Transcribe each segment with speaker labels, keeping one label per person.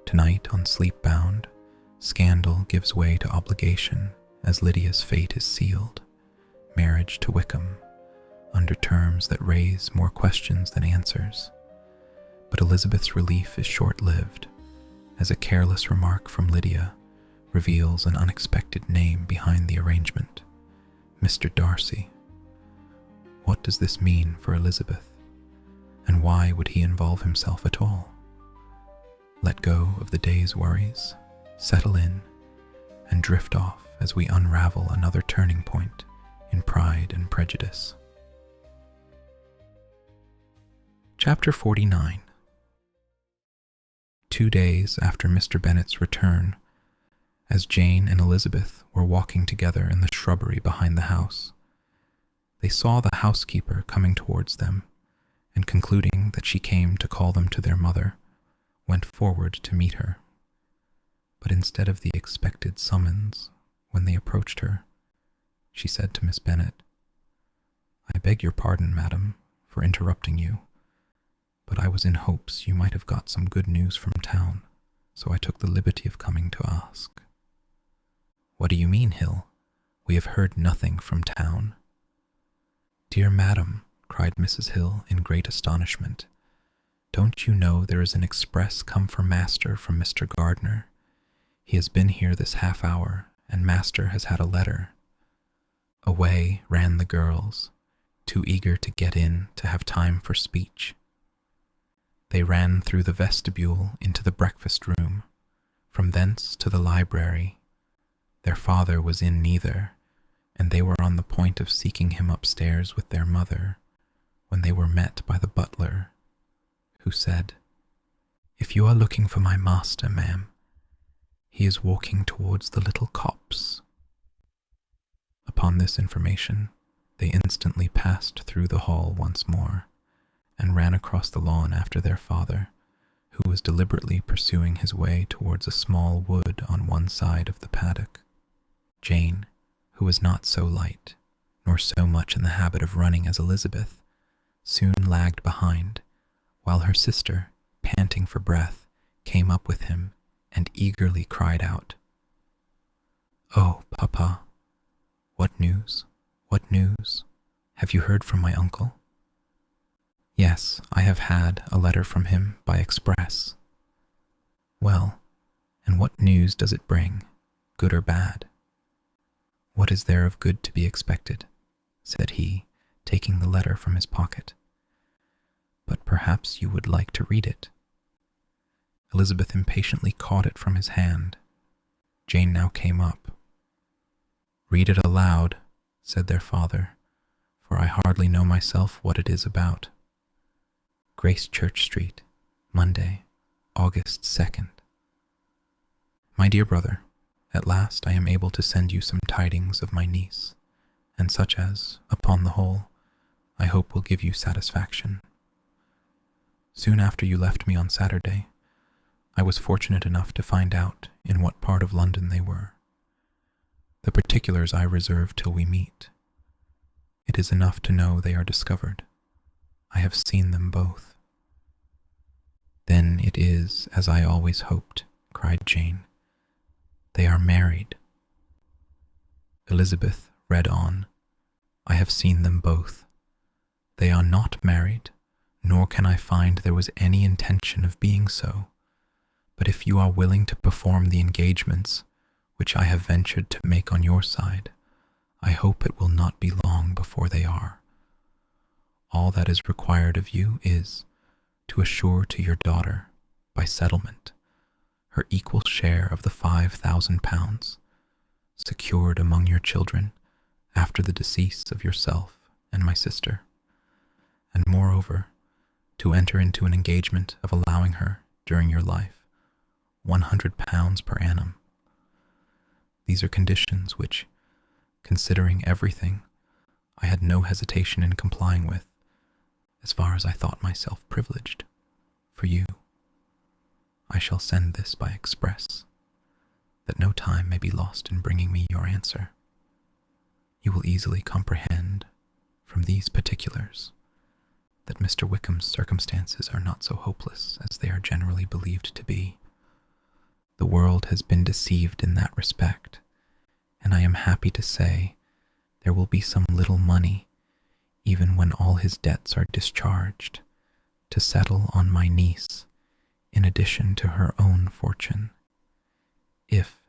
Speaker 1: Tonight on Sleepbound, scandal gives way to obligation as Lydia's fate is sealed, marriage to Wickham, under terms that raise more questions than answers. But Elizabeth's relief is short-lived, as a careless remark from Lydia reveals an unexpected name behind the arrangement, Mr. Darcy. What does this mean for Elizabeth, and why would he involve himself at all? Let go of the day's worries, settle in, and drift off as we unravel another turning point in Pride and Prejudice. Chapter 49. 2 days after Mr. Bennet's return, as Jane and Elizabeth were walking together in the shrubbery behind the house, they saw the housekeeper coming towards them, and concluding that she came to call them to their mother, went forward to meet her. But instead of the expected summons, when they approached her, she said to Miss Bennet, "I beg your pardon, madam, for interrupting you, but I was in hopes you might have got some good news from town, so I took the liberty of coming to ask." "What do you mean, Hill? We have heard nothing from town." "Dear madam," cried Mrs. Hill in great astonishment, "don't you know there is an express come for master from Mr. Gardner? He has been here this half hour, and master has had a letter." Away ran the girls, too eager to get in to have time for speech. They ran through the vestibule into the breakfast room, from thence to the library. Their father was in neither, and they were on the point of seeking him upstairs with their mother, when they were met by the butler, who said, "If you are looking for my master, ma'am, he is walking towards the little copse." Upon this information, they instantly passed through the hall once more, and ran across the lawn after their father, who was deliberately pursuing his way towards a small wood on one side of the paddock. Jane, who was not so light, nor so much in the habit of running as Elizabeth, soon lagged behind, while her sister, panting for breath, came up with him and eagerly cried out, "Oh, Papa, what news? What news? Have you heard from my uncle?" "Yes, I have had a letter from him by express." "Well, and what news does it bring, good or bad?" "What is there of good to be expected?" said he, taking the letter from his pocket. "But perhaps you would like to read it." Elizabeth impatiently caught it from his hand. Jane now came up. "Read it aloud," said their father, "for I hardly know myself what it is about." Gracechurch Street, Monday, August 2nd. My dear brother, at last I am able to send you some tidings of my niece, and such as, upon the whole, I hope will give you satisfaction. Soon after you left me on Saturday, I was fortunate enough to find out in what part of London they were. The particulars I reserve till we meet. It is enough to know they are discovered. I have seen them both. "Then it is as I always hoped," cried Jane. "They are married." Elizabeth read on, "I have seen them both. They are not married, nor can I find there was any intention of being so. But if you are willing to perform the engagements which I have ventured to make on your side, I hope it will not be long before they are. All that is required of you is to assure to your daughter, by settlement, her equal share of the £5,000, secured among your children after the decease of yourself and my sister, and moreover, to enter into an engagement of allowing her, during your life, £100 per annum. These are conditions which, considering everything, I had no hesitation in complying with, as far as I thought myself privileged, for you. I shall send this by express, that no time may be lost in bringing me your answer. You will easily comprehend, from these particulars, that Mr. Wickham's circumstances are not so hopeless as they are generally believed to be. The world has been deceived in that respect, and I am happy to say there will be some little money, even when all his debts are discharged, to settle on my niece in addition to her own fortune. If,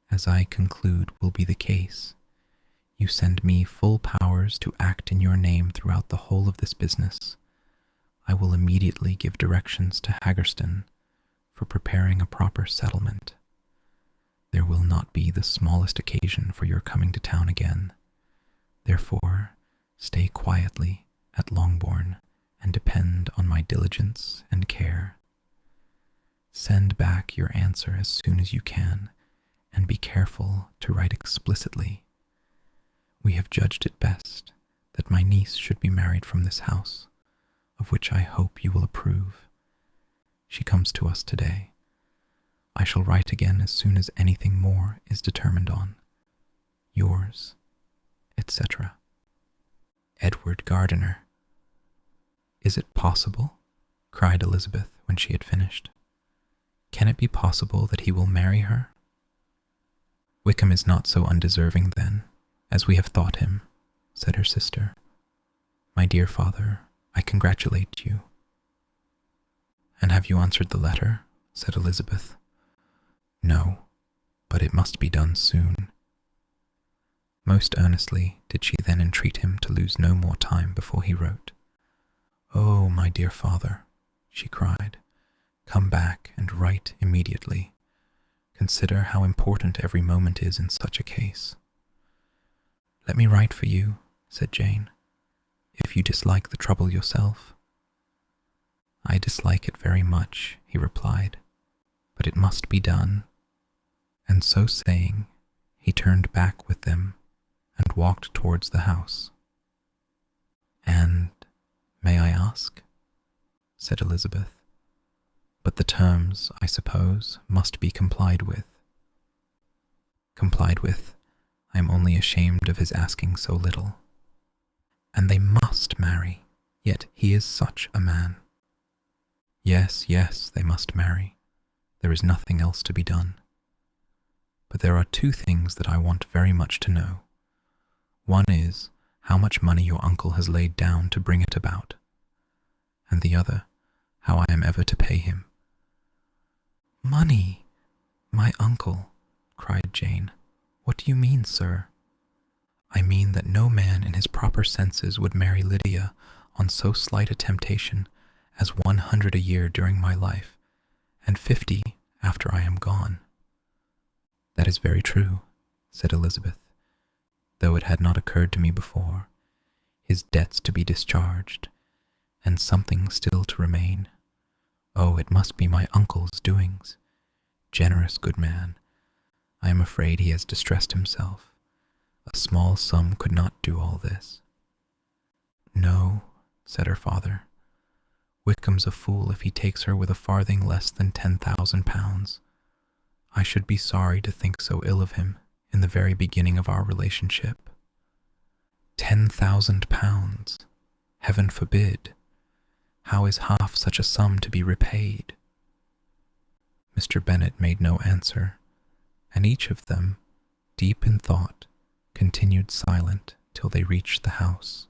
Speaker 1: as I conclude will be the case, you send me full powers to act in your name throughout the whole of this business, I will immediately give directions to Haggerston for preparing a proper settlement. There will not be the smallest occasion for your coming to town again. Therefore, stay quietly at Longbourn and depend on my diligence and care. Send back your answer as soon as you can, and be careful to write explicitly. We have judged it best that my niece should be married from this house, of which I hope you will approve. She comes to us today. I shall write again as soon as anything more is determined on. Yours, etc. Edward Gardiner. Is it possible? Cried Elizabeth when she had finished. Can it be possible that he will marry her? Wickham is not so undeserving, then, as we have thought him, said her sister. My dear father, I congratulate you. And have you answered the letter? Said Elizabeth. No, but it must be done soon. Most earnestly did she then entreat him to lose no more time before he wrote. Oh, my dear father, she cried, come back and write immediately. Consider how important every moment is in such a case. Let me write for you, said Jane, if you dislike the trouble yourself. I dislike it very much, he replied, but it must be done. And so saying, he turned back with them and walked towards the house. And, may I ask? Said Elizabeth. But the terms, I suppose, must be complied with. Complied with, I am only ashamed of his asking so little. And they must marry, yet he is such a man. Yes, yes, they must marry. There is nothing else to be done. But there are two things that I want very much to know. One is how much money your uncle has laid down to bring it about, and the other, how I am ever to pay him. Money! My uncle, cried Jane. What do you mean, sir? I mean that no man in his proper senses would marry Lydia on so slight a temptation as 100 a year during my life, and 50 after I am gone. That is very true, said Elizabeth, though it had not occurred to me before, his debts to be discharged, and something still to remain. Oh, it must be my uncle's doings. Generous good man. I am afraid he has distressed himself. A small sum could not do all this. No, said her father. Wickham's a fool if he takes her with a farthing less than 10,000 pounds. I should be sorry to think so ill of him in the very beginning of our relationship. 10,000 pounds! Heaven forbid! How is half such a sum to be repaid? Mr. Bennet made no answer, and each of them, deep in thought, continued silent till they reached the house.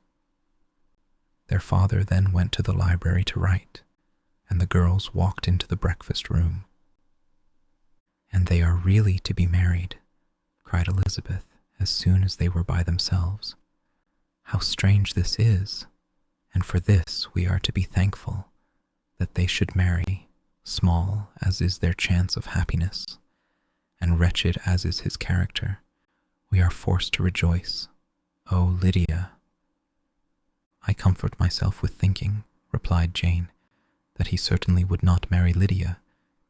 Speaker 1: Their father then went to the library to write, and the girls walked into the breakfast room. And they are really to be married, cried Elizabeth as soon as they were by themselves. How strange this is, and for this we are to be thankful, that they should marry, small as is their chance of happiness, and wretched as is his character. We are forced to rejoice. Oh, Lydia! I comfort myself with thinking, replied Jane, that he certainly would not marry Lydia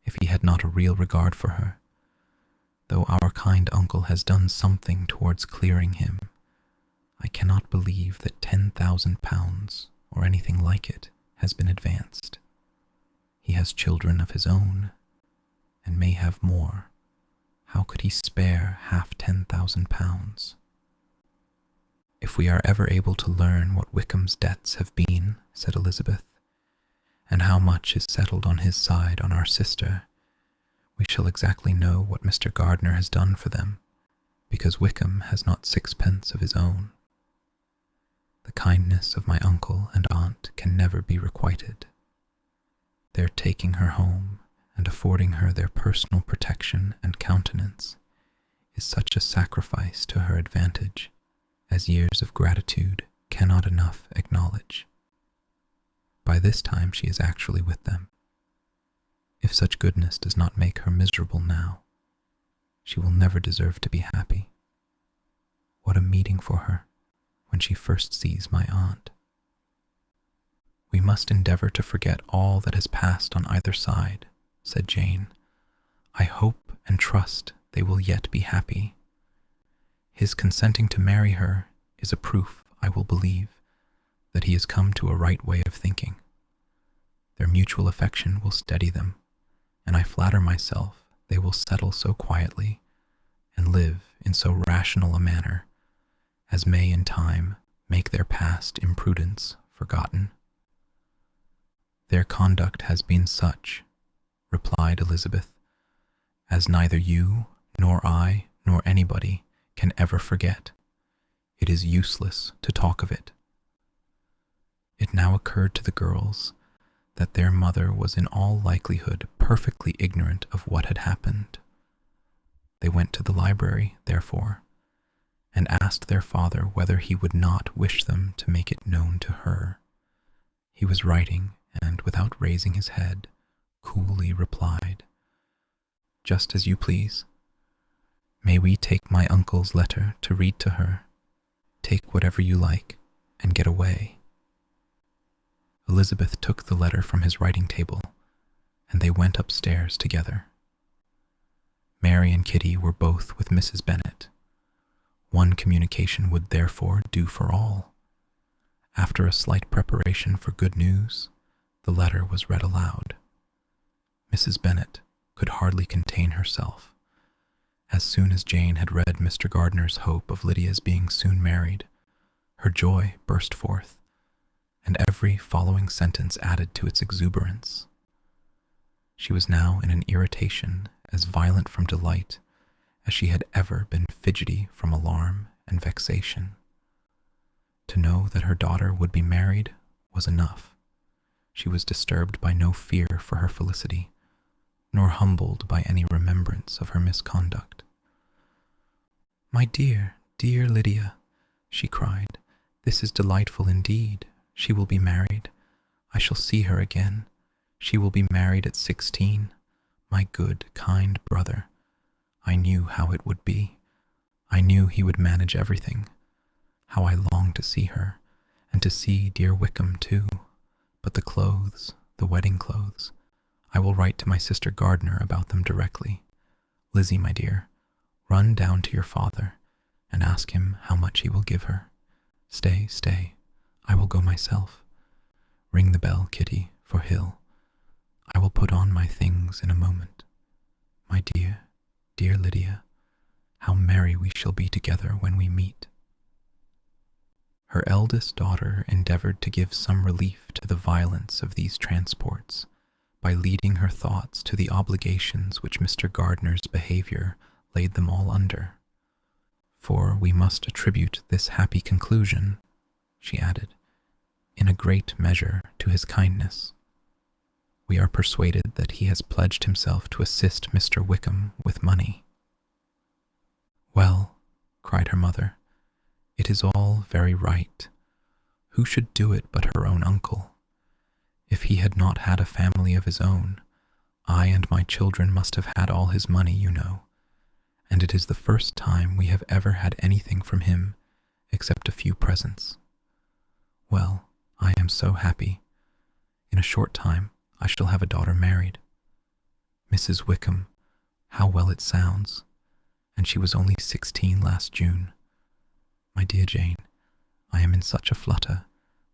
Speaker 1: if he had not a real regard for her, though our kind uncle has done something towards clearing him. I cannot believe that 10,000 pounds, or anything like it, has been advanced. He has children of his own, and may have more. How could he spare half 10,000 pounds? If we are ever able to learn what Wickham's debts have been, said Elizabeth, and how much is settled on his side on our sister, We shall exactly know what Mr. Gardner has done for them, because Wickham has not sixpence of his own. The kindness of my uncle and aunt can never be requited. Their taking her home and affording her their personal protection and countenance is such a sacrifice to her advantage as years of gratitude cannot enough acknowledge. By this time she is actually with them. If such goodness does not make her miserable now, she will never deserve to be happy. What a meeting for her when she first sees my aunt. We must endeavor to forget all that has passed on either side, said Jane. I hope and trust they will yet be happy. His consenting to marry her is a proof, I will believe, that he has come to a right way of thinking. Their mutual affection will steady them, and I flatter myself they will settle so quietly and live in so rational a manner as may in time make their past imprudence forgotten. Their conduct has been such, replied Elizabeth, as neither you nor I nor anybody can ever forget. It is useless to talk of it. It now occurred to the girls that their mother was in all likelihood perfectly ignorant of what had happened. They went to the library, therefore, and asked their father whether he would not wish them to make it known to her. He was writing, and without raising his head, coolly replied, Just as you please. May we take my uncle's letter to read to her? Take whatever you like, and get away. Elizabeth took the letter from his writing table, and they went upstairs together. Mary and Kitty were both with Mrs. Bennet. One communication would therefore do for all. After a slight preparation for good news, the letter was read aloud. Mrs. Bennet could hardly contain herself. As soon as Jane had read Mr. Gardner's hope of Lydia's being soon married, her joy burst forth, and every following sentence added to its exuberance. She was now in an irritation as violent from delight as she had ever been fidgety from alarm and vexation. To know that her daughter would be married was enough. She was disturbed by no fear for her felicity, nor humbled by any remembrance of her misconduct. My dear, dear Lydia, she cried, this is delightful indeed. She will be married. I shall see her again. She will be married at 16. My good, kind brother. I knew how it would be. I knew he would manage everything. How I longed to see her, and to see dear Wickham too. But the clothes, the wedding clothes, I will write to my sister Gardner about them directly. Lizzie, my dear, run down to your father, and ask him how much he will give her. Stay, stay, I will go myself. Ring the bell, Kitty, for Hill. I will put on my things in a moment. My dear, dear Lydia, how merry we shall be together when we meet. Her eldest daughter endeavored to give some relief to the violence of these transports by leading her thoughts to the obligations which Mr. Gardner's behavior laid them all under. For we must attribute this happy conclusion, she added, in a great measure to his kindness. We are persuaded that he has pledged himself to assist Mr. Wickham with money. Well, cried her mother, it is all very right. Who should do it but her own uncle? If he had not had a family of his own, I and my children must have had all his money, you know, and it is the first time we have ever had anything from him except a few presents. Well, I am so happy. In a short time, I shall have a daughter married. Mrs. Wickham, how well it sounds, and she was only 16 last June. My dear Jane, I am in such a flutter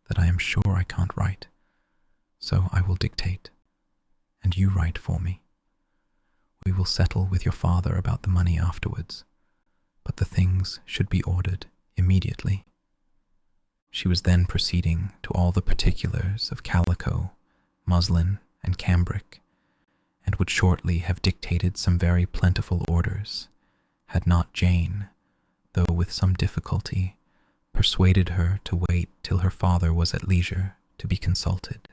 Speaker 1: that I am sure I can't write, so I will dictate, and you write for me. We will settle with your father about the money afterwards, but the things should be ordered immediately. She was then proceeding to all the particulars of calico, muslin, and cambric, and would shortly have dictated some very plentiful orders, had not Jane, though with some difficulty, persuaded her to wait till her father was at leisure to be consulted.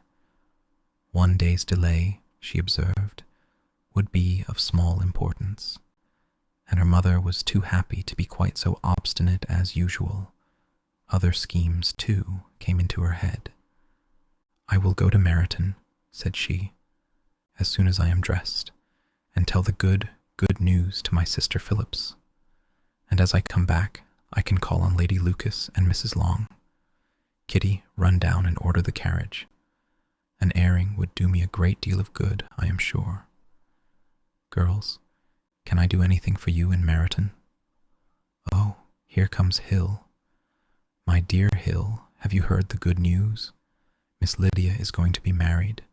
Speaker 1: One day's delay, she observed, would be of small importance, and her mother was too happy to be quite so obstinate as usual. Other schemes, too, came into her head. "I will go to Meryton," said she, "as soon as I am dressed, and tell the good news to my sister Phillips. And as I come back, I can call on Lady Lucas and Mrs. Long. Kitty, run down and order the carriage. An airing would do me a great deal of good, I am sure. Girls, can I do anything for you in Meryton? Oh, here comes Hill. My dear Hill, have you heard the good news? Miss Lydia is going to be married,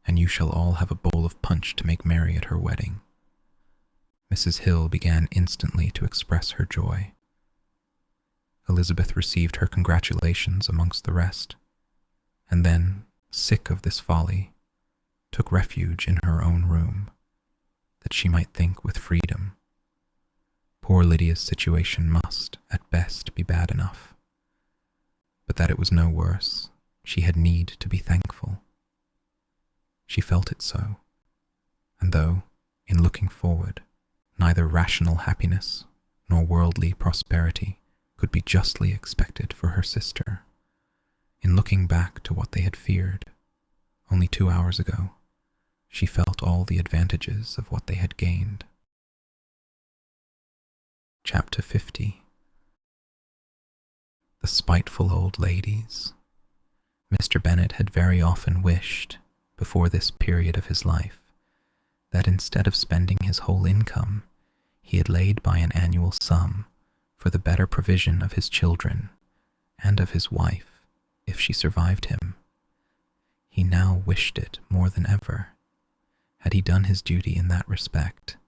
Speaker 1: and you shall all have a bowl of punch to make merry at her wedding." Mrs. Hill began instantly to express her joy. Elizabeth received her congratulations amongst the rest, and then, sick of this folly, took refuge in her own room, that she might think with freedom. Poor Lydia's situation must, at best, be bad enough, but that it was no worse, she had need to be thankful. She felt it so, and though, in looking forward, neither rational happiness nor worldly prosperity could be justly expected for her sister, in looking back to what they had feared only 2 hours ago, she felt all the advantages of what they had gained. Chapter 50. The spiteful old ladies. Mr. Bennet had very often wished, before this period of his life, that instead of spending his whole income, he had laid by an annual sum for the better provision of his children and of his wife, if she survived him. He now wished it more than ever. Had he done his duty in that respect,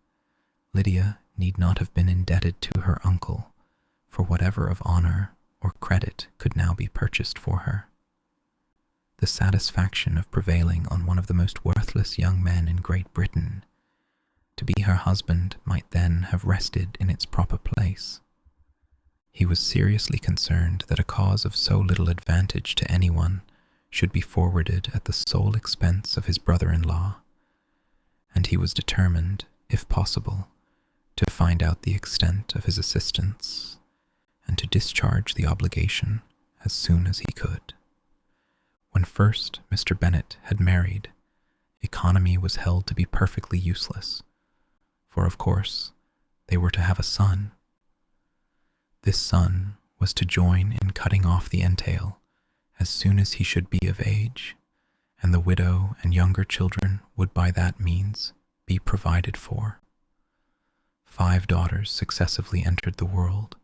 Speaker 1: Lydia need not have been indebted to her uncle for whatever of honor or credit could now be purchased for her. The satisfaction of prevailing on one of the most worthless young men in Great Britain to be her husband might then have rested in its proper place. He was seriously concerned that a cause of so little advantage to anyone should be forwarded at the sole expense of his brother-in-law, and he was determined, if possible, to find out the extent of his assistance and to discharge the obligation as soon as he could. When first Mr. Bennet had married, economy was held to be perfectly useless, for of course they were to have a son. This son was to join in cutting off the entail as soon as he should be of age, and the widow and younger children would by that means be provided for. 5 daughters successively entered the world,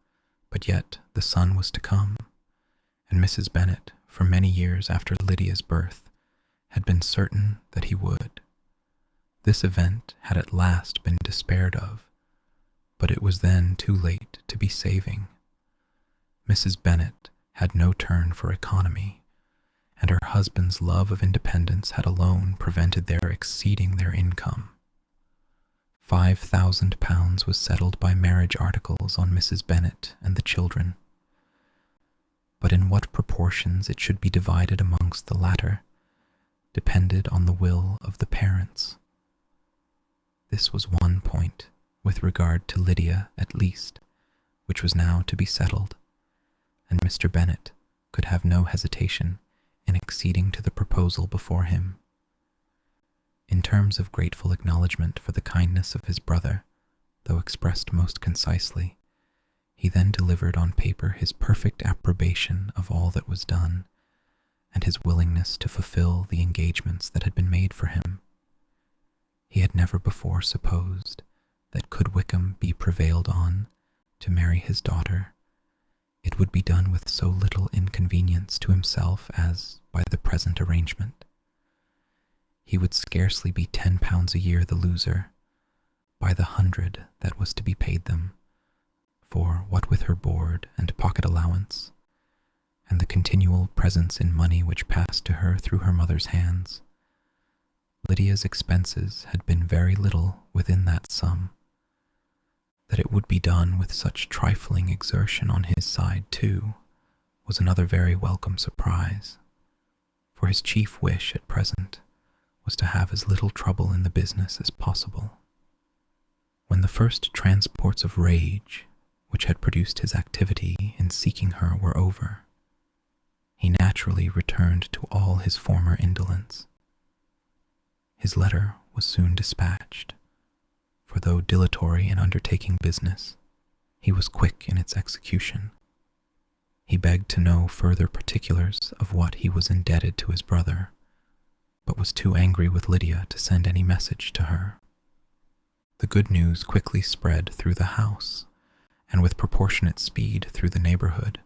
Speaker 1: but yet the son was to come, and Mrs. Bennet, for many years after Lydia's birth, had been certain that he would. This event had at last been despaired of, but it was then too late to be saving. Mrs. Bennet had no turn for economy, and her husband's love of independence had alone prevented their exceeding their income. £5,000 was settled by marriage articles on Mrs. Bennet and the children, but in what proportions it should be divided amongst the latter depended on the will of the parents. This was one point, with regard to Lydia at least, which was now to be settled, and Mr. Bennet could have no hesitation in acceding to the proposal before him. In terms of grateful acknowledgment for the kindness of his brother, though expressed most concisely, he then delivered on paper his perfect approbation of all that was done, and his willingness to fulfill the engagements that had been made for him. He had never before supposed that could Wickham be prevailed on to marry his daughter, it would be done with so little inconvenience to himself as by the present arrangement. He would scarcely be £10 a year the loser, by the 100 that was to be paid them, for what with her board and pocket allowance, and the continual presents in money which passed to her through her mother's hands, Lydia's expenses had been very little within that sum. That it would be done with such trifling exertion on his side, too, was another very welcome surprise, for his chief wish at present was to have as little trouble in the business as possible. When the first transports of rage which had produced his activity in seeking her were over, he naturally returned to all his former indolence. His letter was soon dispatched, for though dilatory in undertaking business, he was quick in its execution. He begged to know further particulars of what he was indebted to his brother, but was too angry with Lydia to send any message to her. The good news quickly spread through the house, and with proportionate speed through the neighborhood.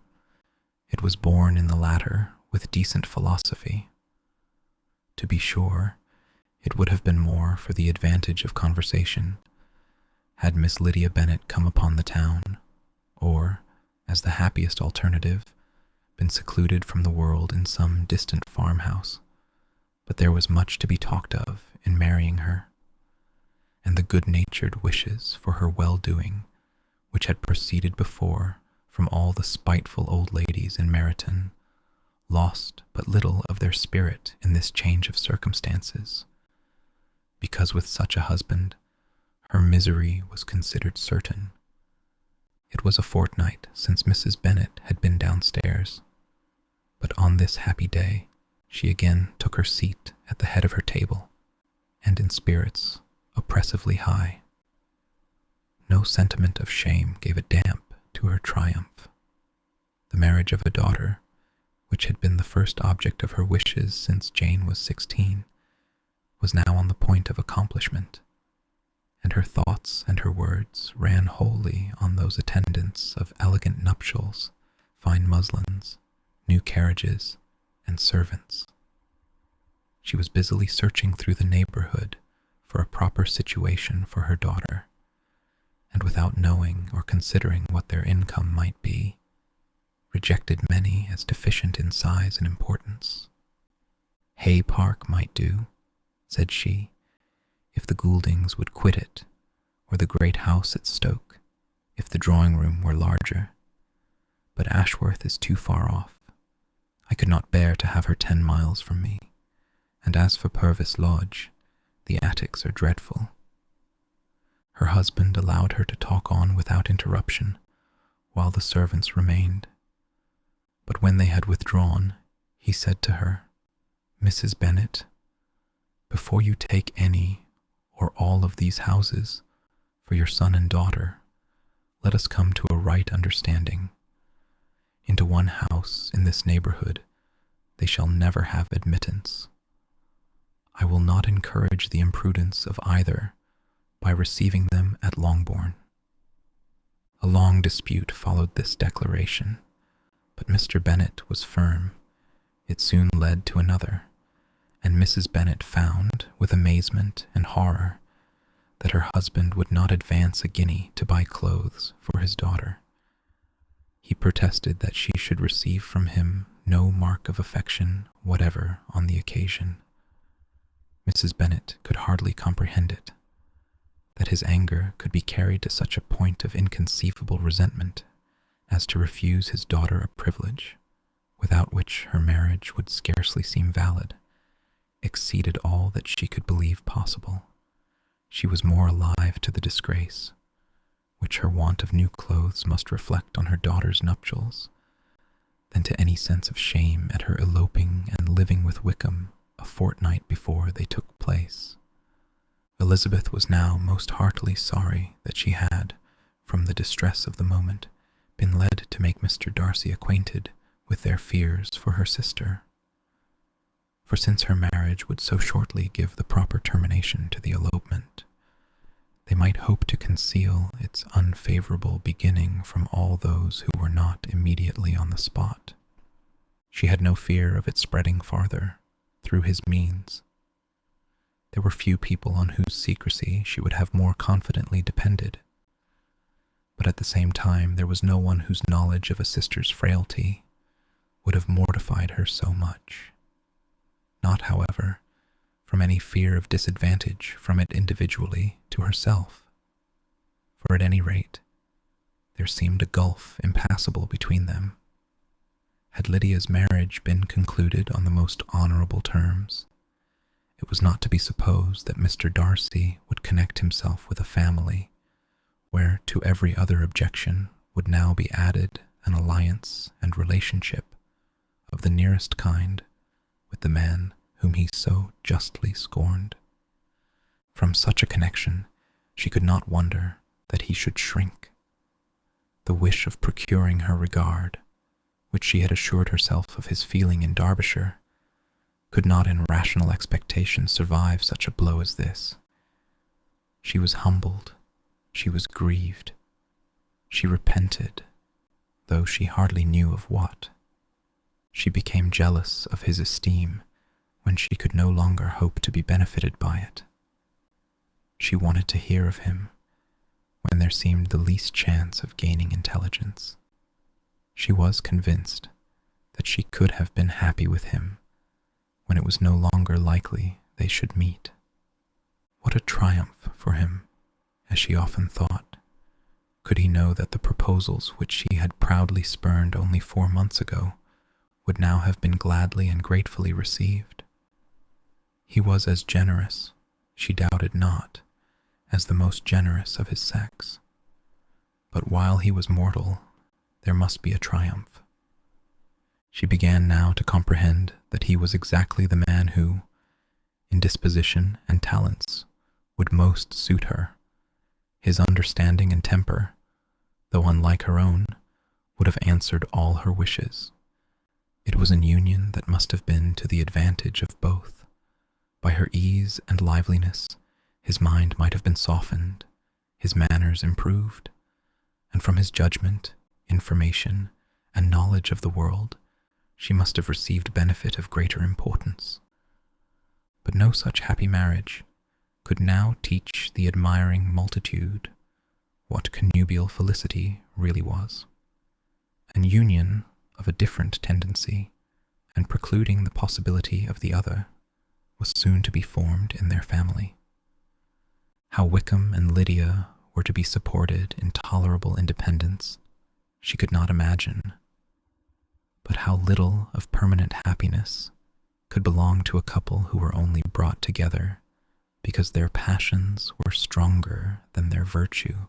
Speaker 1: It was borne in the latter with decent philosophy. To be sure, it would have been more for the advantage of conversation had Miss Lydia Bennet come upon the town, or, as the happiest alternative, been secluded from the world in some distant farmhouse. But there was much to be talked of in marrying her, and the good-natured wishes for her well-doing which had proceeded before from all the spiteful old ladies in Meryton lost but little of their spirit in this change of circumstances, because with such a husband her misery was considered certain. It was a fortnight since Mrs. Bennet had been downstairs, but on this happy day she again took her seat at the head of her table, and in spirits oppressively high. No sentiment of shame gave a damp to her triumph. The marriage of a daughter, which had been the first object of her wishes since Jane was 16, was now on the point of accomplishment, and her thoughts and her words ran wholly on those attendants of elegant nuptials, fine muslins, new carriages, and servants. She was busily searching through the neighborhood for a proper situation for her daughter, and without knowing or considering what their income might be, rejected many as deficient in size and importance. Hay Park might do, said she, if the Gouldings would quit it, or the great house at Stoke, if the drawing-room were larger. But Ashworth is too far off. I could not bear to have her 10 miles from me, and as for Purvis Lodge, the attics are dreadful. Her husband allowed her to talk on without interruption, while the servants remained. But when they had withdrawn, he said to her, "Mrs. Bennet, before you take any or all of these houses for your son and daughter, let us come to a right understanding. Into one house in this neighborhood they shall never have admittance. I will not encourage the imprudence of either by receiving them at Longbourn." A long dispute followed this declaration, but Mr. Bennet was firm. It soon led to another, and Mrs. Bennet found, with amazement and horror, that her husband would not advance a guinea to buy clothes for his daughter. He protested that she should receive from him no mark of affection whatever on the occasion. Mrs. Bennet could hardly comprehend it, that his anger could be carried to such a point of inconceivable resentment as to refuse his daughter a privilege, without which her marriage would scarcely seem valid, exceeded all that she could believe possible. She was more alive to the disgrace, which her want of new clothes must reflect on her daughter's nuptials, than to any sense of shame at her eloping and living with Wickham a fortnight before they took place. Elizabeth was now most heartily sorry that she had, from the distress of the moment, been led to make Mr. Darcy acquainted with their fears for her sister. For since her marriage would so shortly give the proper termination to the elopement, they might hope to conceal its unfavorable beginning from all those who were not immediately on the spot. She had no fear of it spreading farther, through his means. There were few people on whose secrecy she would have more confidently depended, but at the same time there was no one whose knowledge of a sister's frailty would have mortified her so much. Not, however, from any fear of disadvantage from it individually to herself. For at any rate, there seemed a gulf impassable between them. Had Lydia's marriage been concluded on the most honorable terms, it was not to be supposed that Mr. Darcy would connect himself with a family where to every other objection would now be added an alliance and relationship of the nearest kind with the man whom he so justly scorned. From such a connection, she could not wonder that he should shrink. The wish of procuring her regard, which she had assured herself of his feeling in Derbyshire, could not in rational expectation survive such a blow as this. She was humbled, she was grieved, she repented, though she hardly knew of what. She became jealous of his esteem when she could no longer hope to be benefited by it. She wanted to hear of him when there seemed the least chance of gaining intelligence. She was convinced that she could have been happy with him when it was no longer likely they should meet. What a triumph for him, as she often thought, could he know that the proposals which she had proudly spurned only 4 months ago would now have been gladly and gratefully received. He was as generous, she doubted not, as the most generous of his sex. But while he was mortal, there must be a triumph. She began now to comprehend that he was exactly the man who, in disposition and talents, would most suit her. His understanding and temper, though unlike her own, would have answered all her wishes. It was an union that must have been to the advantage of both. By her ease and liveliness, his mind might have been softened, his manners improved, and from his judgment, information, and knowledge of the world, she must have received benefit of greater importance. But no such happy marriage could now teach the admiring multitude what connubial felicity really was. An union of a different tendency, and precluding the possibility of the other, was soon to be formed in their family. How Wickham and Lydia were to be supported in tolerable independence, she could not imagine. But how little of permanent happiness could belong to a couple who were only brought together because their passions were stronger than their virtue,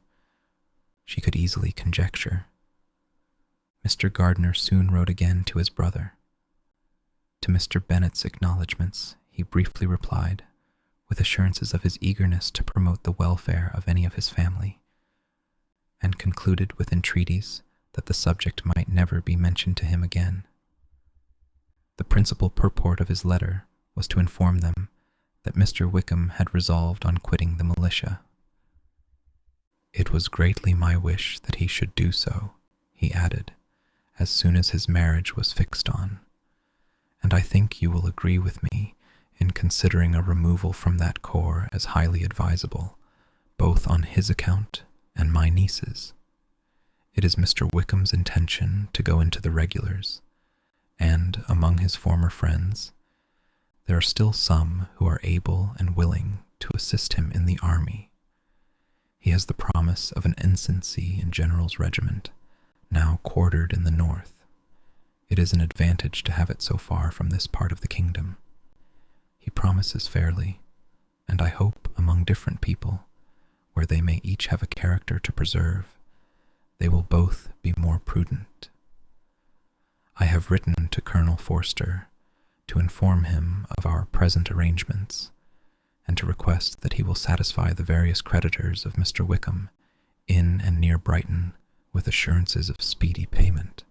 Speaker 1: she could easily conjecture. Mr. Gardiner soon wrote again to his brother. To Mr. Bennet's acknowledgments he briefly replied, with assurances of his eagerness to promote the welfare of any of his family, and concluded with entreaties that the subject might never be mentioned to him again. The principal purport of his letter was to inform them that Mr. Wickham had resolved on quitting the militia. It was greatly my wish that he should do so, he added, as soon as his marriage was fixed on, and I think you will agree with me in considering a removal from that corps as highly advisable, both on his account and my niece's. It is Mr. Wickham's intention to go into the regulars, and among his former friends, there are still some who are able and willing to assist him in the army. He has the promise of an ensigncy in General's regiment, now quartered in the north. It is an advantage to have it so far from this part of the kingdom. He promises fairly, and I hope among different people, where they may each have a character to preserve, they will both be more prudent. I have written to Colonel Forster to inform him of our present arrangements, and to request that he will satisfy the various creditors of Mr. Wickham in and near Brighton with assurances of speedy payment,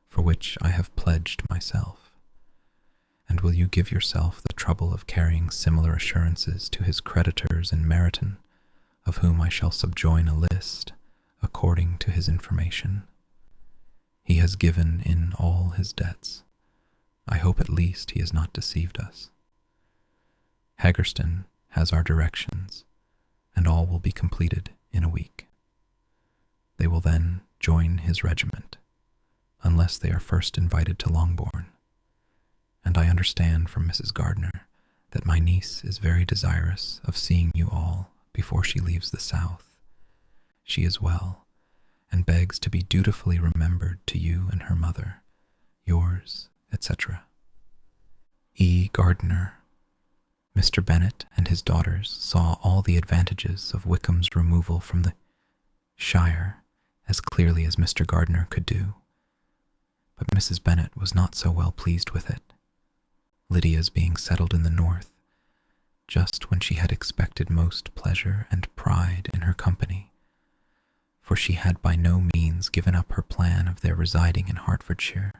Speaker 1: for which I have pledged myself. And will you give yourself the trouble of carrying similar assurances to his creditors in Meryton, of whom I shall subjoin a list, according to his information? He has given in all his debts. I hope at least he has not deceived us. Haggerston has our directions, and all will be completed in a week. They will then join his regiment, unless they are first invited to Longbourn, and I understand from Mrs. Gardiner that my niece is very desirous of seeing you all before she leaves the south. She is well, and begs to be dutifully remembered to you and her mother, yours, etc. E. Gardiner. Mr. Bennet and his daughters saw all the advantages of Wickham's removal from the shire as clearly as Mr. Gardiner could do, but Mrs. Bennet was not so well pleased with it. Lydia's being settled in the north, just when she had expected most pleasure and pride in her company, for she had by no means given up her plan of their residing in Hertfordshire,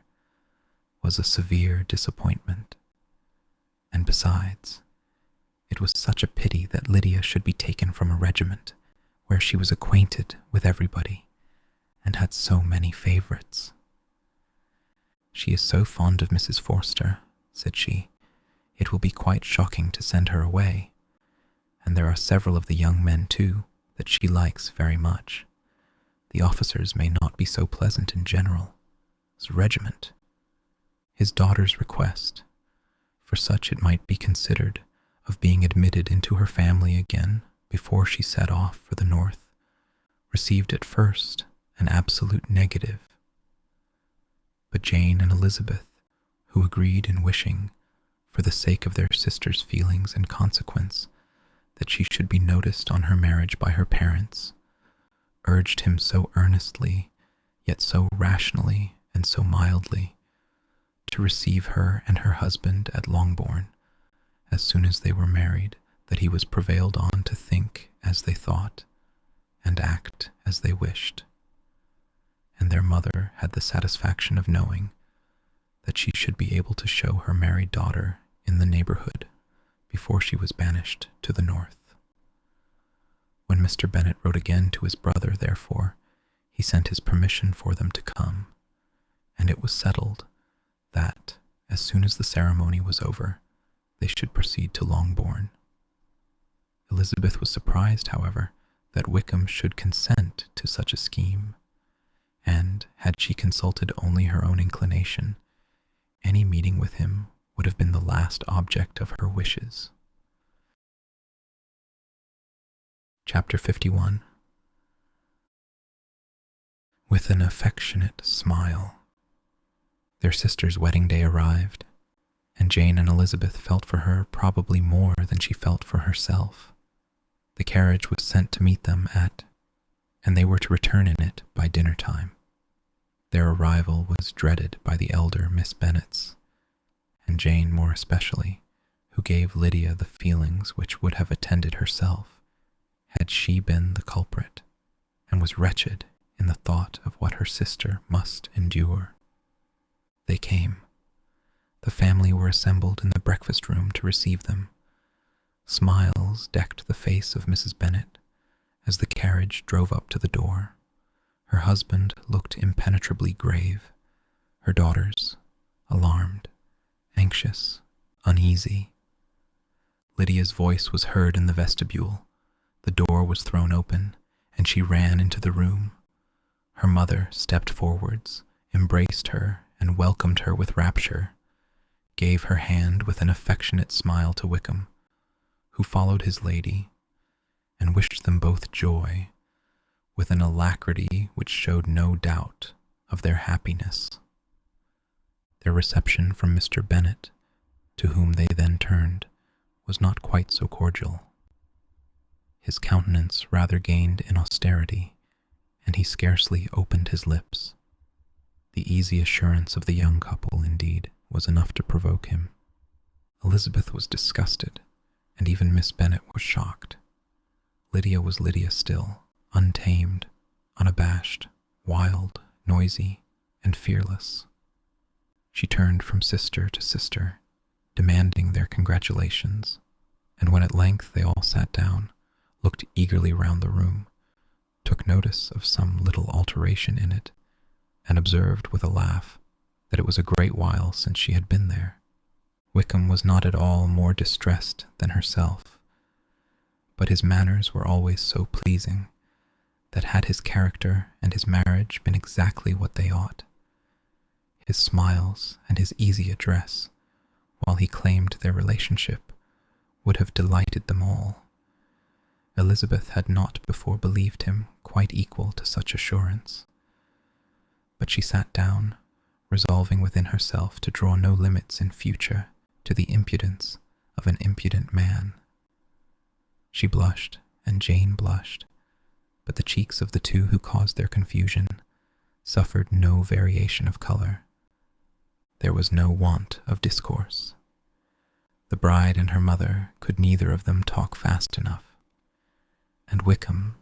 Speaker 1: was a severe disappointment. And besides, it was such a pity that Lydia should be taken from a regiment where she was acquainted with everybody and had so many favourites. She is so fond of Mrs. Forster, said she, it will be quite shocking to send her away, and there are several of the young men, too, that she likes very much. The officers may not be so pleasant in general as a regiment. His daughter's request, for such it might be considered, of being admitted into her family again before she set off for the north, received at first an absolute negative. But Jane and Elizabeth, who agreed in wishing, for the sake of their sister's feelings and consequence, that she should be noticed on her marriage by her parents, urged him so earnestly, yet so rationally and so mildly, to receive her and her husband at Longbourn as soon as they were married, that he was prevailed on to think as they thought, and act as they wished. And their mother had the satisfaction of knowing that she should be able to show her married daughter in the neighbourhood before she was banished to the north. When Mr. Bennet wrote again to his brother, therefore, he sent his permission for them to come, and it was settled that, as soon as the ceremony was over, they should proceed to Longbourn. Elizabeth was surprised, however, that Wickham should consent to such a scheme, and, had she consulted only her own inclination, any meeting with him would have been the last object of her wishes. Chapter 51. With an affectionate smile. Their sister's wedding day arrived, and Jane and Elizabeth felt for her probably more than she felt for herself. The carriage was sent to meet them and they were to return in it by dinner time. Their arrival was dreaded by the elder Miss Bennets, and Jane more especially, who gave Lydia the feelings which would have attended herself, had she been the culprit, and was wretched in the thought of what her sister must endure. They came. The family were assembled in the breakfast room to receive them. Smiles decked the face of Mrs. Bennet as the carriage drove up to the door. Her husband looked impenetrably grave, her daughters alarmed, anxious, uneasy. Lydia's voice was heard in the vestibule. The door was thrown open, and she ran into the room. Her mother stepped forwards, embraced her, and welcomed her with rapture, gave her hand with an affectionate smile to Wickham, who followed his lady, and wished them both joy, with an alacrity which showed no doubt of their happiness. Their reception from Mr. Bennet, to whom they then turned, was not quite so cordial. His countenance rather gained in austerity, and he scarcely opened his lips. The easy assurance of the young couple, indeed, was enough to provoke him. Elizabeth was disgusted, and even Miss Bennet was shocked. Lydia was Lydia still, untamed, unabashed, wild, noisy, and fearless. She turned from sister to sister, demanding their congratulations, and when at length they all sat down, looked eagerly round the room, took notice of some little alteration in it, and observed with a laugh that it was a great while since she had been there. Wickham was not at all more distressed than herself, but his manners were always so pleasing that had his character and his marriage been exactly what they ought, his smiles and his easy address, while he claimed their relationship, would have delighted them all. Elizabeth had not before believed him quite equal to such assurance. But she sat down, resolving within herself to draw no limits in future to the impudence of an impudent man. She blushed, and Jane blushed, but the cheeks of the two who caused their confusion suffered no variation of colour. There was no want of discourse. The bride and her mother could neither of them talk fast enough, and Wickham,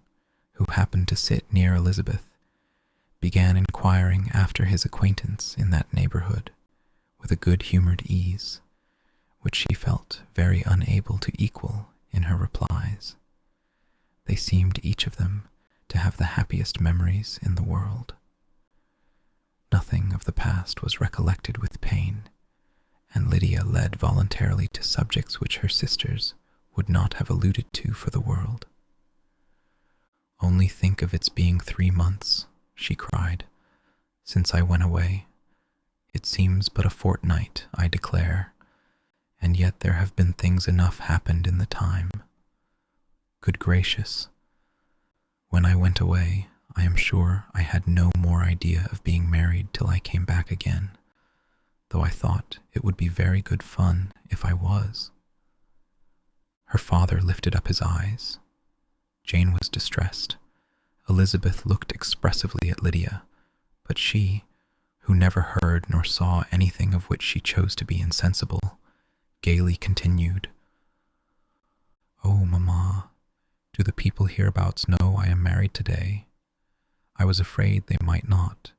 Speaker 1: who happened to sit near Elizabeth, began inquiring after his acquaintance in that neighbourhood with a good-humoured ease, which she felt very unable to equal in her replies. They seemed each of them to have the happiest memories in the world. Nothing of the past was recollected with pain, and Lydia led voluntarily to subjects which her sisters would not have alluded to for the world. "Only think of its being 3 months," she cried, "since I went away. It seems but a fortnight, I declare, and yet there have been things enough happened in the time. Good gracious! When I went away, I am sure I had no more idea of being married till I came back again, though I thought it would be very good fun if I was." Her father lifted up his eyes. Jane was distressed. Elizabeth looked expressively at Lydia, but she, who never heard nor saw anything of which she chose to be insensible, gaily continued, "Oh, mamma, do the people hereabouts know I am married today? I was afraid they might not,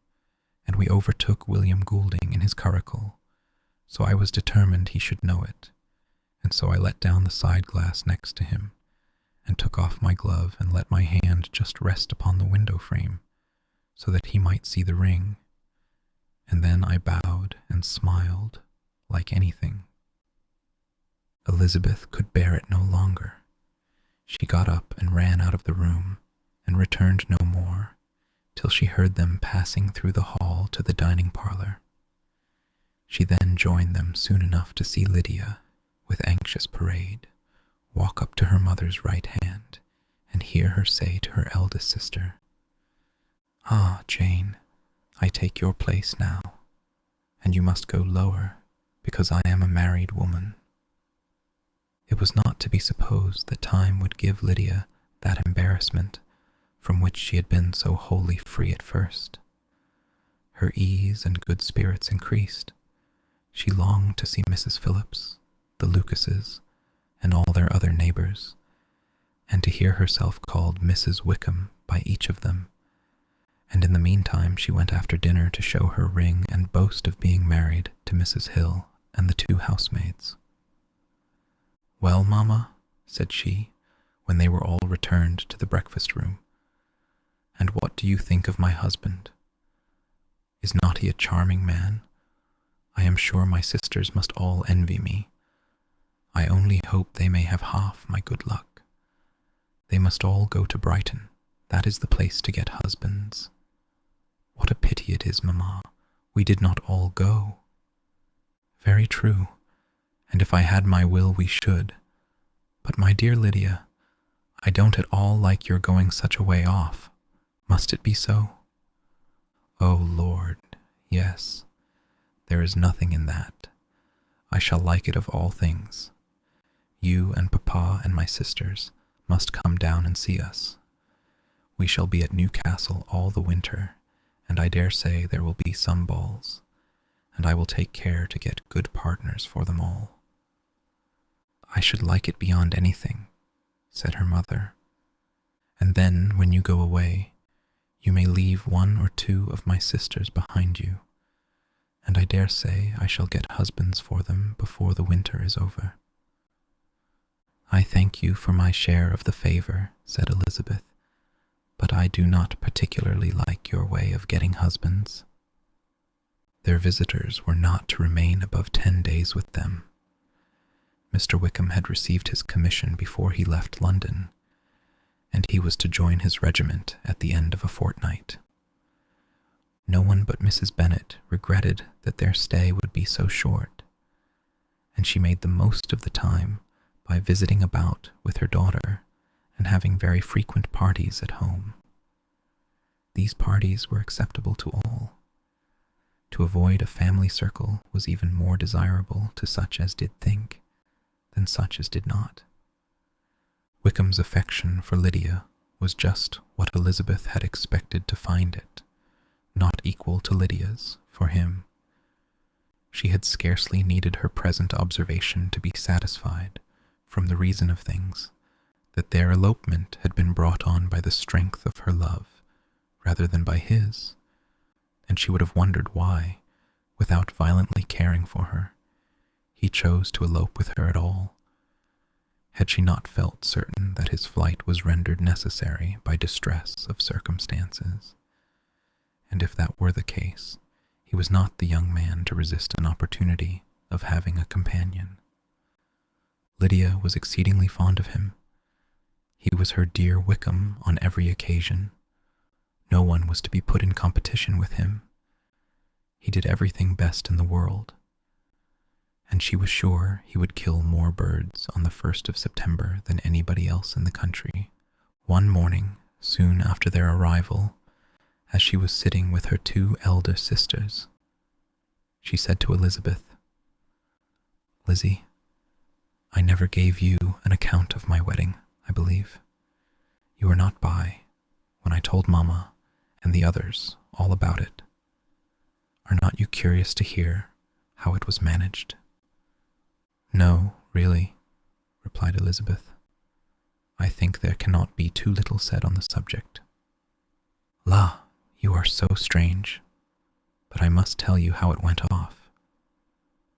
Speaker 1: and we overtook William Goulding in his curricle, so I was determined he should know it, and so I let down the side glass next to him, and took off my glove and let my hand just rest upon the window frame, so that he might see the ring, and then I bowed and smiled like anything." Elizabeth could bear it no longer. She got up and ran out of the room, and returned no more, till she heard them passing through the hall to the dining parlour. She then joined them soon enough to see Lydia, with anxious parade, walk up to her mother's right hand, and hear her say to her eldest sister, "Ah, Jane, I take your place now, and you must go lower, because I am a married woman." It was not to be supposed that time would give Lydia that embarrassment from which she had been so wholly free at first. Her ease and good spirits increased. She longed to see Mrs. Phillips, the Lucases, and all their other neighbours, and to hear herself called Mrs. Wickham by each of them, and in the meantime she went after dinner to show her ring and boast of being married to Mrs. Hill and the 2 housemaids. "Well, mamma," said she, when they were all returned to the breakfast-room, "and what do you think of my husband? Is not he a charming man? I am sure my sisters must all envy me. I only hope they may have half my good luck. They must all go to Brighton. That is the place to get husbands. What a pity it is, mamma, we did not all go." "Very true, and if I had my will we should. But my dear Lydia, I don't at all like your going such a way off. Must it be so?" "Oh, Lord, yes. There is nothing in that. I shall like it of all things. You and Papa and my sisters must come down and see us. We shall be at Newcastle all the winter, and I dare say there will be some balls, and I will take care to get good partners for them all." "I should like it beyond anything," said her mother. "And then, when you go away, you may leave 1 or 2 of my sisters behind you, and I dare say I shall get husbands for them before the winter is over." "I thank you for my share of the favour," said Elizabeth, "but I do not particularly like your way of getting husbands." Their visitors were not to remain above 10 days with them. Mr. Wickham had received his commission before he left London, and he was to join his regiment at the end of a fortnight. No one but Mrs. Bennet regretted that their stay would be so short, and she made the most of the time by visiting about with her daughter and having very frequent parties at home. These parties were acceptable to all. To avoid a family circle was even more desirable to such as did think than such as did not. Wickham's affection for Lydia was just what Elizabeth had expected to find it, not equal to Lydia's for him. She had scarcely needed her present observation to be satisfied, from the reason of things, that their elopement had been brought on by the strength of her love, rather than by his, and she would have wondered why, without violently caring for her, he chose to elope with her at all, had she not felt certain that his flight was rendered necessary by distress of circumstances. And if that were the case, he was not the young man to resist an opportunity of having a companion. Lydia was exceedingly fond of him. He was her dear Wickham on every occasion. No one was to be put in competition with him. He did everything best in the world, and she was sure he would kill more birds on the 1st of September than anybody else in the country. One morning, soon after their arrival, as she was sitting with her 2 elder sisters, she said to Elizabeth, "Lizzie, I never gave you an account of my wedding, I believe. You were not by when I told Mamma and the others all about it. Are not you curious to hear how it was managed?" "No, really," replied Elizabeth. "I think there cannot be too little said on the subject." "La, you are so strange, but I must tell you how it went off.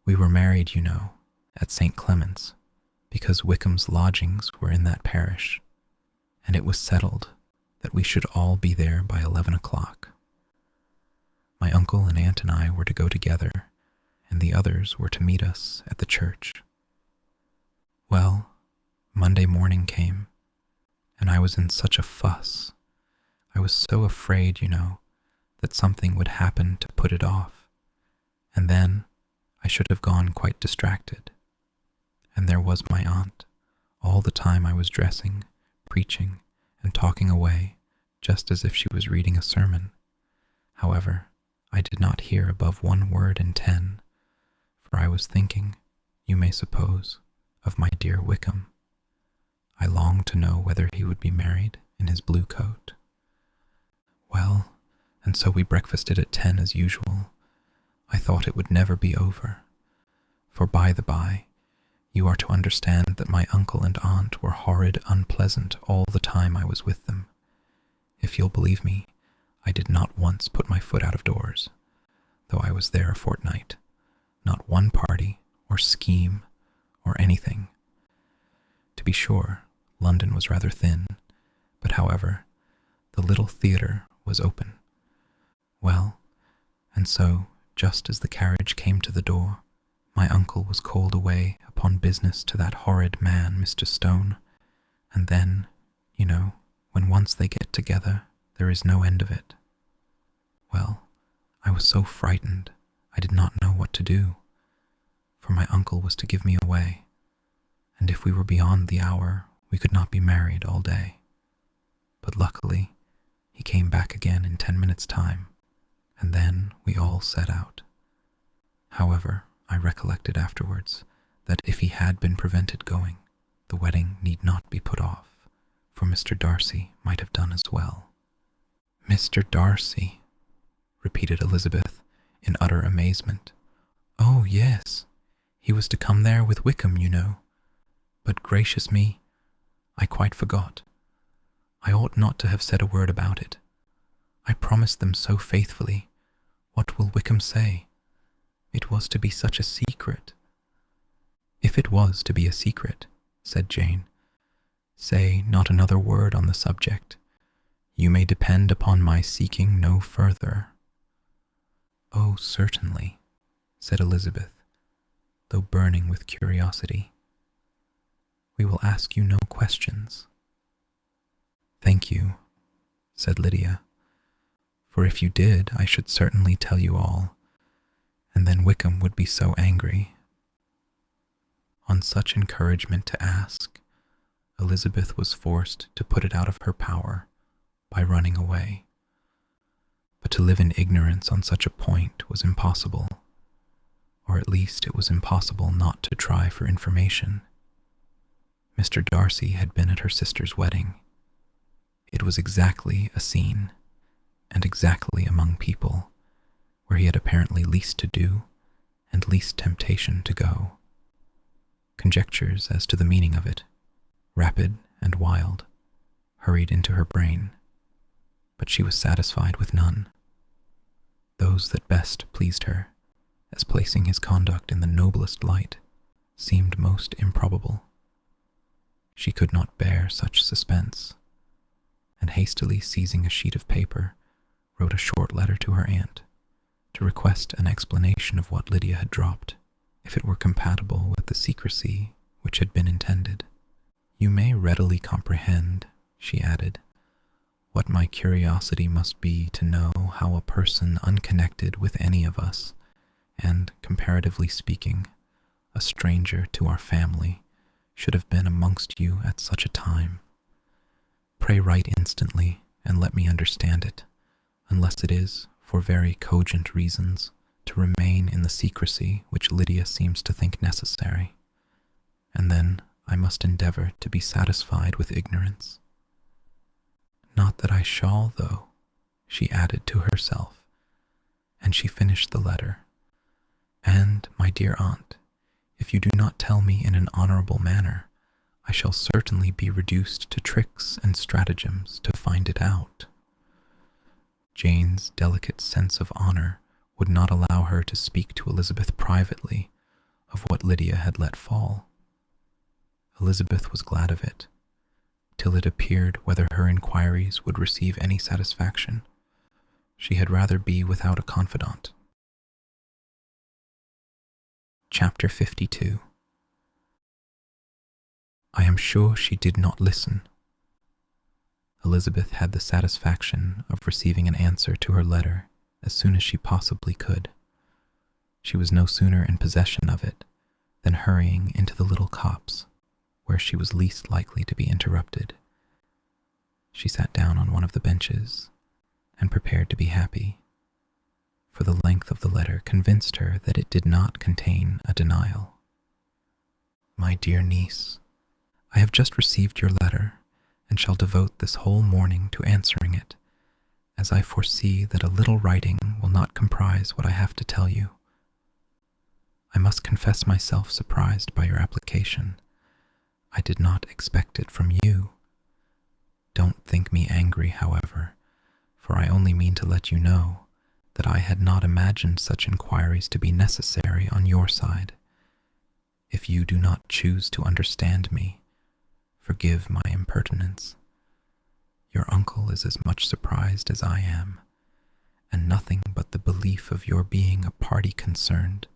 Speaker 1: We were married, you know, at St. Clement's, because Wickham's lodgings were in that parish, and it was settled that we should all be there by 11 o'clock. My uncle and aunt and I were to go together, and the others were to meet us at the church. Well, Monday morning came, and I was in such a fuss. I was so afraid, you know, that something would happen to put it off, and then I should have gone quite distracted. And there was my aunt, all the time I was dressing, preaching, and talking away, just as if she was reading a sermon. However, I did not hear above 1 word in 10, for I was thinking, you may suppose, of my dear Wickham. I longed to know whether he would be married in his blue coat. Well, and so we breakfasted at 10 as usual. I thought it would never be over, for by the by, you are to understand that my uncle and aunt were horrid unpleasant all the time I was with them. If you'll believe me, I did not once put my foot out of doors, though I was there a fortnight. Not one party, or scheme, or anything. To be sure, London was rather thin, but however, the little theatre was open. Well, and so, just as the carriage came to the door, my uncle was called away upon business to that horrid man, Mr. Stone, and then, you know, when once they get together, there is no end of it. Well, I was so frightened, I did not know what to do, for my uncle was to give me away, and if we were beyond the hour, we could not be married all day. But luckily, he came back again in 10 minutes' time, and then we all set out. However, I recollected afterwards that if he had been prevented going, the wedding need not be put off, for Mr. Darcy might have done as well. "Mr. Darcy," repeated Elizabeth in utter amazement. "Oh, yes, he was to come there with Wickham, you know. But gracious me, I quite forgot. I ought not to have said a word about it. I promised them so faithfully. What will Wickham say? It was to be such a secret." "If it was to be a secret," said Jane, "say not another word on the subject. You may depend upon my seeking no further." "Oh, certainly," said Elizabeth, though burning with curiosity. "We will ask you no questions." "Thank you," said Lydia, "for if you did, I should certainly tell you all, and then Wickham would be so angry." On such encouragement to ask, Elizabeth was forced to put it out of her power by running away. But to live in ignorance on such a point was impossible, or at least it was impossible not to try for information. Mr. Darcy had been at her sister's wedding. It was exactly a scene, and exactly among people, where he had apparently least to do and least temptation to go. Conjectures as to the meaning of it, rapid and wild, hurried into her brain, but she was satisfied with none. Those that best pleased her, as placing his conduct in the noblest light, seemed most improbable. She could not bear such suspense, and hastily seizing a sheet of paper, wrote a short letter to her aunt, to request an explanation of what Lydia had dropped, if it were compatible with the secrecy which had been intended. "You may readily comprehend," she added, "what my curiosity must be to know how a person unconnected with any of us, and, comparatively speaking, a stranger to our family, should have been amongst you at such a time. Pray write instantly, and let me understand it, unless it is, for very cogent reasons, to remain in the secrecy which Lydia seems to think necessary, and then I must endeavor to be satisfied with ignorance. Not that I shall, though," she added to herself, and she finished the letter. "And, my dear aunt, if you do not tell me in an honorable manner, I shall certainly be reduced to tricks and stratagems to find it out." Jane's delicate sense of honor would not allow her to speak to Elizabeth privately of what Lydia had let fall. Elizabeth was glad of it, till it appeared whether her inquiries would receive any satisfaction. She had rather be without a confidant. Chapter 52. I am sure she did not listen. Elizabeth had the satisfaction of receiving an answer to her letter as soon as she possibly could. She was no sooner in possession of it than hurrying into the little copse, where she was least likely to be interrupted. She sat down on one of the benches and prepared to be happy, for the length of the letter convinced her that it did not contain a denial. "My dear niece, I have just received your letter, and shall devote this whole morning to answering it, as I foresee that a little writing will not comprise what I have to tell you. I must confess myself surprised by your application. I did not expect it from you. Don't think me angry, however, for I only mean to let you know that I had not imagined such inquiries to be necessary on your side. If you do not choose to understand me, forgive my impertinence. Your uncle is as much surprised as I am, and nothing but the belief of your being a party concerned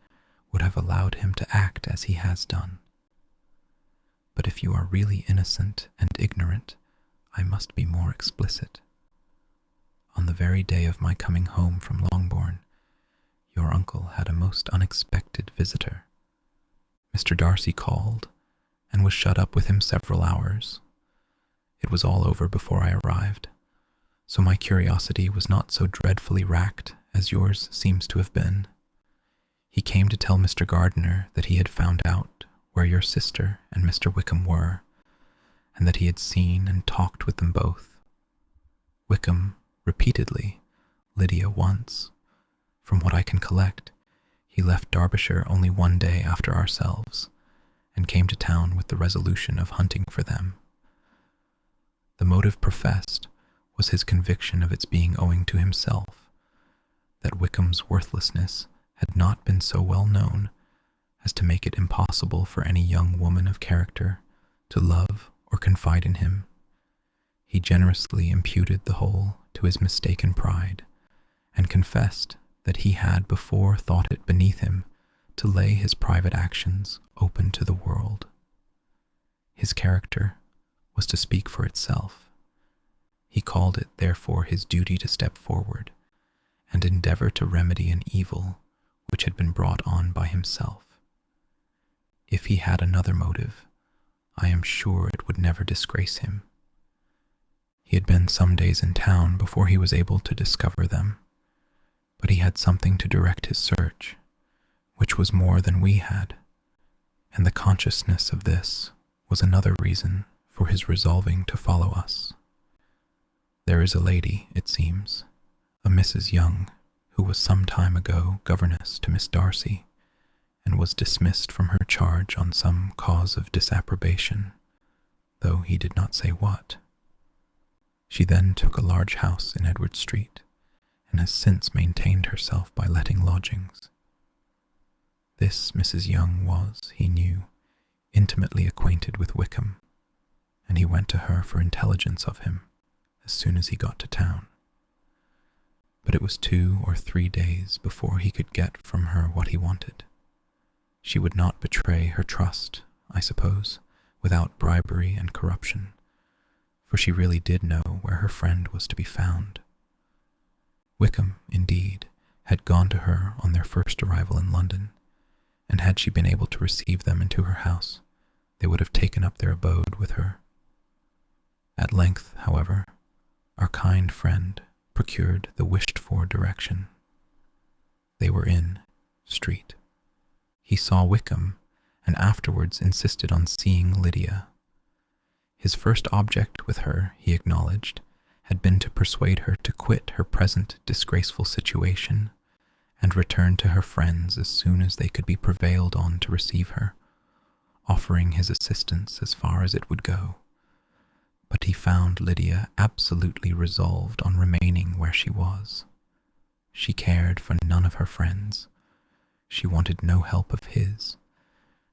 Speaker 1: would have allowed him to act as he has done. But if you are really innocent and ignorant, I must be more explicit. On the very day of my coming home from Longbourn, your uncle had a most unexpected visitor. Mr. Darcy called, and was shut up with him several hours. It was all over before I arrived, so my curiosity was not so dreadfully racked as yours seems to have been. He came to tell Mr. Gardiner that he had found out where your sister and Mr. Wickham were, and that he had seen and talked with them both. Wickham repeatedly, Lydia once. From what I can collect, he left Derbyshire only one day after ourselves, and came to town with the resolution of hunting for them. The motive professed was his conviction of its being owing to himself, that Wickham's worthlessness had not been so well known as to make it impossible for any young woman of character to love or confide in him. He generously imputed the whole to his mistaken pride, and confessed that he had before thought it beneath him to lay his private actions open to the world. His character was to speak for itself. He called it therefore his duty to step forward and endeavor to remedy an evil which had been brought on by himself. if he had another motive, I am sure it would never disgrace him. He had been some days in town before he was able to discover them, but he had something to direct his search, which was more than we had, and the consciousness of this was another reason for his resolving to follow us. There is a lady, it seems, a Mrs. Young, who was some time ago governess to Miss Darcy, and was dismissed from her charge on some cause of disapprobation, though he did not say what. She then took a large house in Edward Street, and has since maintained herself by letting lodgings. This Mrs. Young was, he knew, intimately acquainted with Wickham, and he went to her for intelligence of him as soon as he got to town. But it was 2 or 3 days before he could get from her what he wanted. She would not betray her trust, I suppose, without bribery and corruption, for she really did know where her friend was to be found. Wickham, indeed, had gone to her on their first arrival in London, and had she been able to receive them into her house, they would have taken up their abode with her. At length, however, our kind friend procured the wished-for direction. They were in Street. He saw Wickham, and afterwards insisted on seeing Lydia. His first object with her, he acknowledged, had been to persuade her to quit her present disgraceful situation and return to her friends as soon as they could be prevailed on to receive her, offering his assistance as far as it would go. But he found Lydia absolutely resolved on remaining where she was. She cared for none of her friends. She wanted no help of his.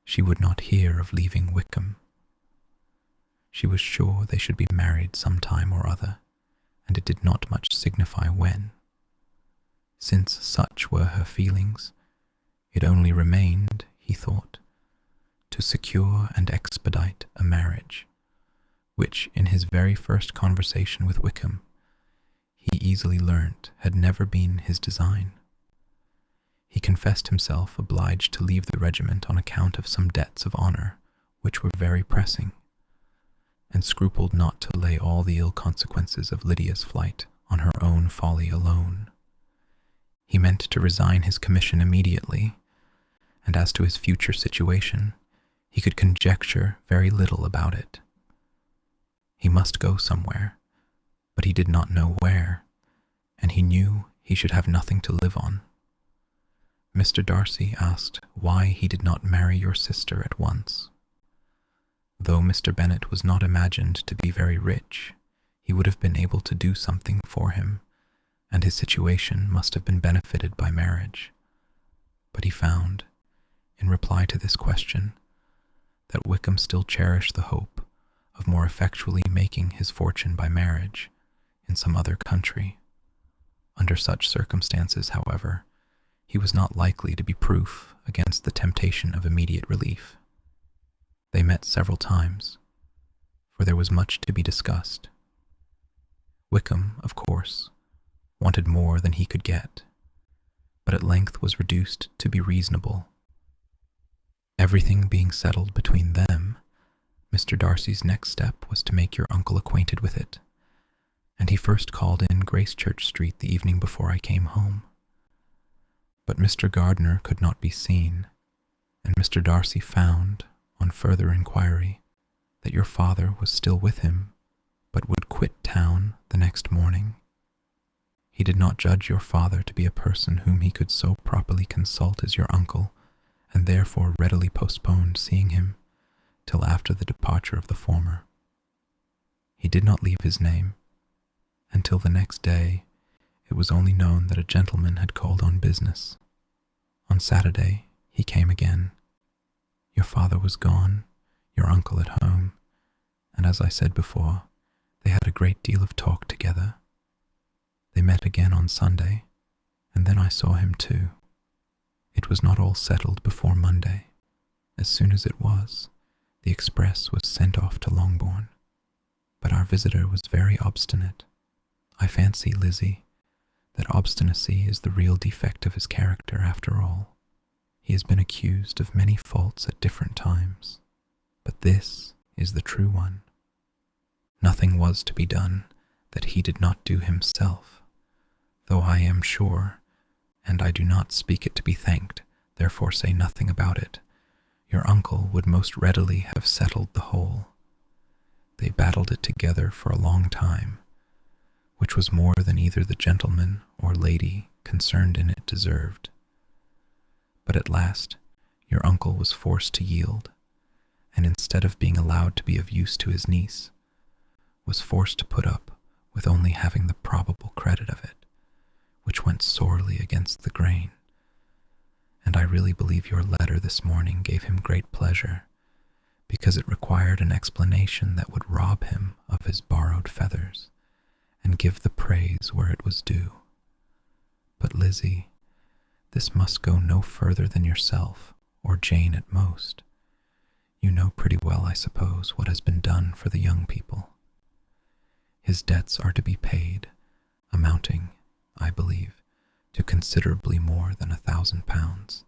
Speaker 1: She would not hear of leaving Wickham. She was sure they should be married some time or other, and it did not much signify when. Since such were her feelings, it only remained, he thought, to secure and expedite a marriage, which in his very first conversation with Wickham, he easily learnt had never been his design. He confessed himself obliged to leave the regiment on account of some debts of honour, which were very pressing, and scrupled not to lay all the ill consequences of Lydia's flight on her own folly alone. He meant to resign his commission immediately, and as to his future situation, he could conjecture very little about it. He must go somewhere, but he did not know where, and he knew he should have nothing to live on. Mr. Darcy asked why he did not marry your sister at once. Though Mr. Bennet was not imagined to be very rich, he would have been able to do something for him, and his situation must have been benefited by marriage. But he found, in reply to this question, that Wickham still cherished the hope of more effectually making his fortune by marriage in some other country. Under such circumstances, however, he was not likely to be proof against the temptation of immediate relief. They met several times, for there was much to be discussed. Wickham, of course, wanted more than he could get, but at length was reduced to be reasonable. Everything being settled between them, Mr. Darcy's next step was to make your uncle acquainted with it, and he first called in Gracechurch Street the evening before I came home. But Mr. Gardiner could not be seen, and Mr. Darcy found, on further inquiry, that your father was still with him, but would quit town the next morning. He did not judge your father to be a person whom he could so properly consult as your uncle, and therefore readily postponed seeing him till after the departure of the former. He did not leave his name, and till the next day it was only known that a gentleman had called on business. On Saturday he came again. Your father was gone, your uncle at home, and as I said before, they had a great deal of talk together. They met again on Sunday, and then I saw him too. It was not all settled before Monday. As soon as it was, the express was sent off to Longbourn, but our visitor was very obstinate. I fancy, Lizzie, that obstinacy is the real defect of his character after all. He has been accused of many faults at different times, but this is the true one. Nothing was to be done that he did not do himself, though I am sure, and I do not speak it to be thanked, therefore say nothing about it, your uncle would most readily have settled the whole. They battled it together for a long time, which was more than either the gentleman or lady concerned in it deserved. But at last your uncle was forced to yield, and instead of being allowed to be of use to his niece, was forced to put up with only having the probable credit of it, which went sorely against the grain. And I really believe your letter this morning gave him great pleasure, because it required an explanation that would rob him of his borrowed feathers, and give the praise where it was due. But Lizzie, this must go no further than yourself, or Jane at most. You know pretty well, I suppose, what has been done for the young people. His debts are to be paid, amounting, I believe, to considerably more than £1,000,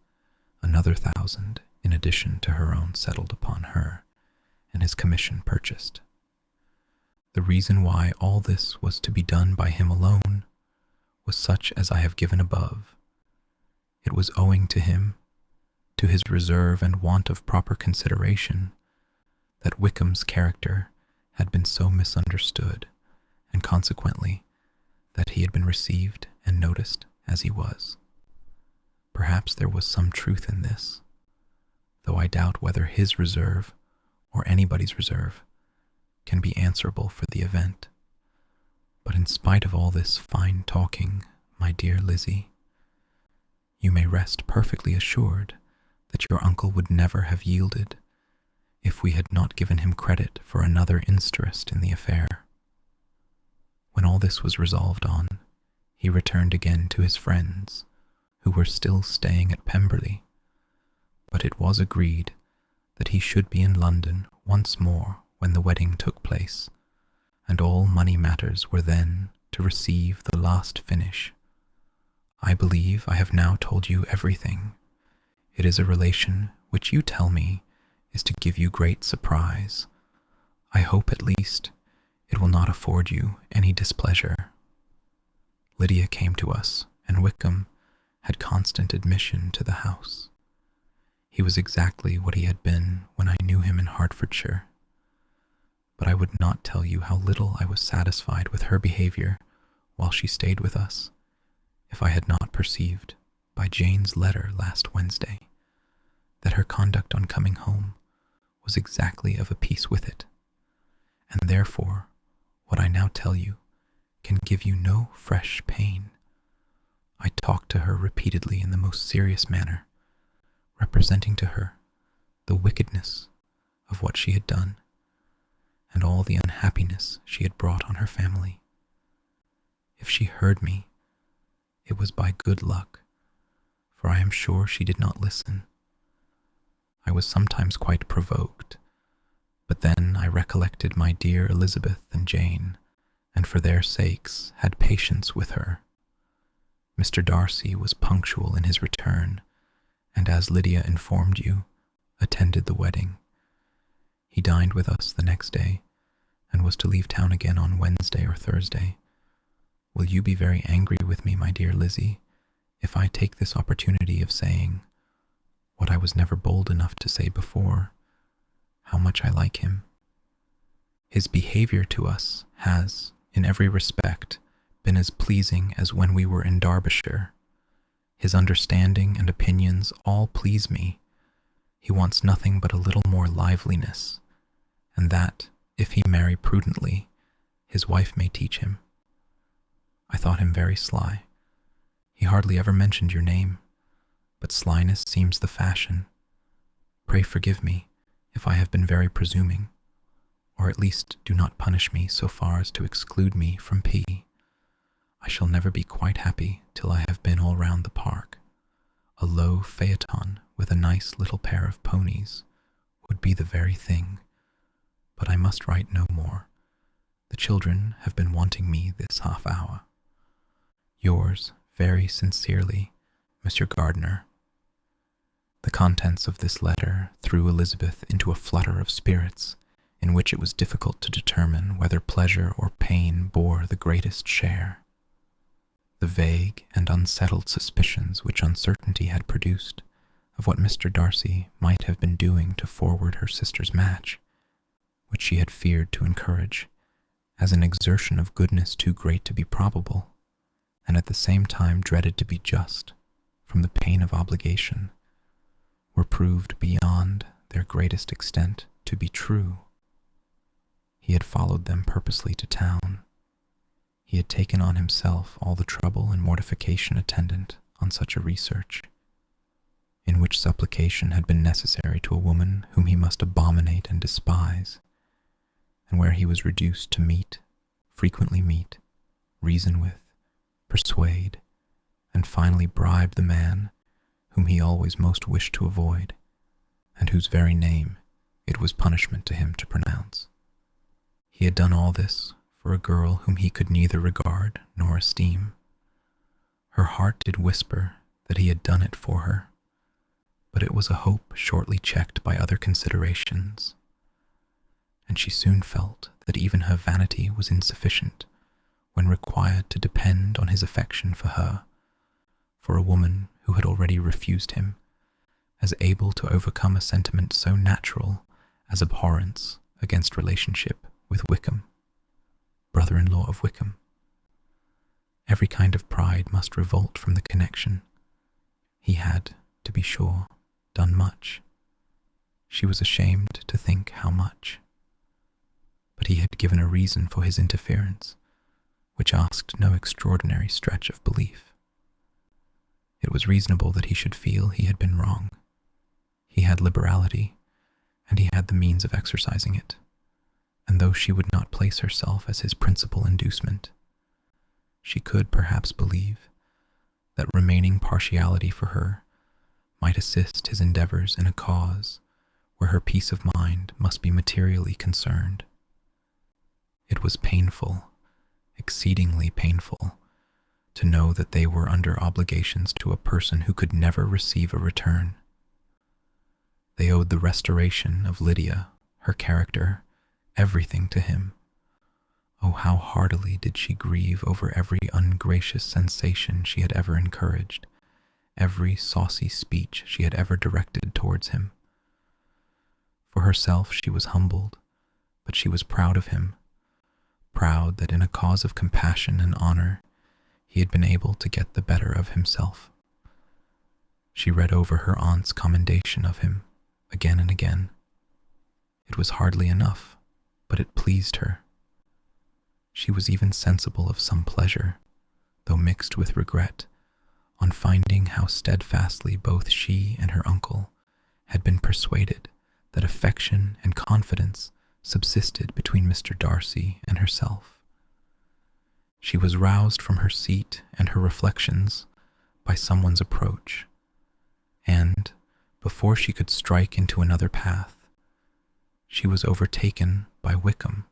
Speaker 1: another 1,000 in addition to her own settled upon her, and his commission purchased. The reason why all this was to be done by him alone was such as I have given above. It was owing to him, to his reserve and want of proper consideration, that Wickham's character had been so misunderstood, and consequently that he had been received and noticed as he was. Perhaps there was some truth in this, though I doubt whether his reserve, or anybody's reserve, can be answerable for the event. But in spite of all this fine talking, my dear Lizzie, you may rest perfectly assured that your uncle would never have yielded if we had not given him credit for another interest in the affair. When all this was resolved on, he returned again to his friends, who were still staying at Pemberley, but it was agreed that he should be in London once more when the wedding took place, and all money matters were then to receive the last finish. I believe I have now told you everything. It is a relation which you tell me is to give you great surprise. I hope at least it will not afford you any displeasure. Lydia came to us, and Wickham had constant admission to the house. He was exactly what he had been when I knew him in Hertfordshire. But I would not tell you how little I was satisfied with her behavior while she stayed with us, if I had not perceived, by Jane's letter last Wednesday, that her conduct on coming home was exactly of a piece with it, and therefore what I now tell you can give you no fresh pain. I talked to her repeatedly in the most serious manner, representing to her the wickedness of what she had done, and all the unhappiness she had brought on her family. If she heard me, it was by good luck, for I am sure she did not listen. I was sometimes quite provoked, but then I recollected my dear Elizabeth and Jane, and for their sakes had patience with her. Mr. Darcy was punctual in his return, and as Lydia informed you, attended the wedding. He dined with us the next day, and was to leave town again on Wednesday or Thursday. Will you be very angry with me, my dear Lizzie, if I take this opportunity of saying, what I was never bold enough to say before, how much I like him? His behavior to us has, in every respect, been as pleasing as when we were in Derbyshire. His understanding and opinions all please me. He wants nothing but a little more liveliness, and that, if he marry prudently, his wife may teach him. I thought him very sly. He hardly ever mentioned your name, but slyness seems the fashion. Pray forgive me if I have been very presuming, or at least do not punish me so far as to exclude me from P. I shall never be quite happy till I have been all round the park. A low phaeton with a nice little pair of ponies would be the very thing, but I must write no more. The children have been wanting me this half hour. Yours very sincerely, Monsieur Gardiner. The contents of this letter threw Elizabeth into a flutter of spirits in which it was difficult to determine whether pleasure or pain bore the greatest share. The vague and unsettled suspicions which uncertainty had produced of what Mr. Darcy might have been doing to forward her sister's match, which she had feared to encourage, as an exertion of goodness too great to be probable, and at the same time dreaded to be just, from the pain of obligation, were proved beyond their greatest extent to be true. He had followed them purposely to town. He had taken on himself all the trouble and mortification attendant on such a research, in which supplication had been necessary to a woman whom he must abominate and despise, and where he was reduced to frequently meet, reason with, persuade, and finally bribe the man whom he always most wished to avoid, and whose very name it was punishment to him to pronounce. He had done all this for a girl whom he could neither regard nor esteem. Her heart did whisper that he had done it for her, but it was a hope shortly checked by other considerations, and she soon felt that even her vanity was insufficient when required to depend on his affection for her, for a woman who had already refused him, as able to overcome a sentiment so natural as abhorrence against relationship with Wickham, brother-in-law of Wickham. Every kind of pride must revolt from the connection. He had, to be sure, done much. She was ashamed to think how much. But he had given a reason for his interference, which asked no extraordinary stretch of belief. It was reasonable that he should feel he had been wrong. He had liberality, and he had the means of exercising it, and though she would not place herself as his principal inducement, she could perhaps believe that remaining partiality for her might assist his endeavors in a cause where her peace of mind must be materially concerned. It was painful, exceedingly painful, to know that they were under obligations to a person who could never receive a return. They owed the restoration of Lydia, her character, everything to him. Oh, how heartily did she grieve over every ungracious sensation she had ever encouraged, every saucy speech she had ever directed towards him. For herself she was humbled, but she was proud of him, proud that in a cause of compassion and honor he had been able to get the better of himself. She read over her aunt's commendation of him again and again. It was hardly enough, but it pleased her. She was even sensible of some pleasure, though mixed with regret, on finding how steadfastly both she and her uncle had been persuaded that affection and confidence subsisted between Mr. Darcy and herself. She was roused from her seat and her reflections by someone's approach, and, before she could strike into another path, she was overtaken by Wickham.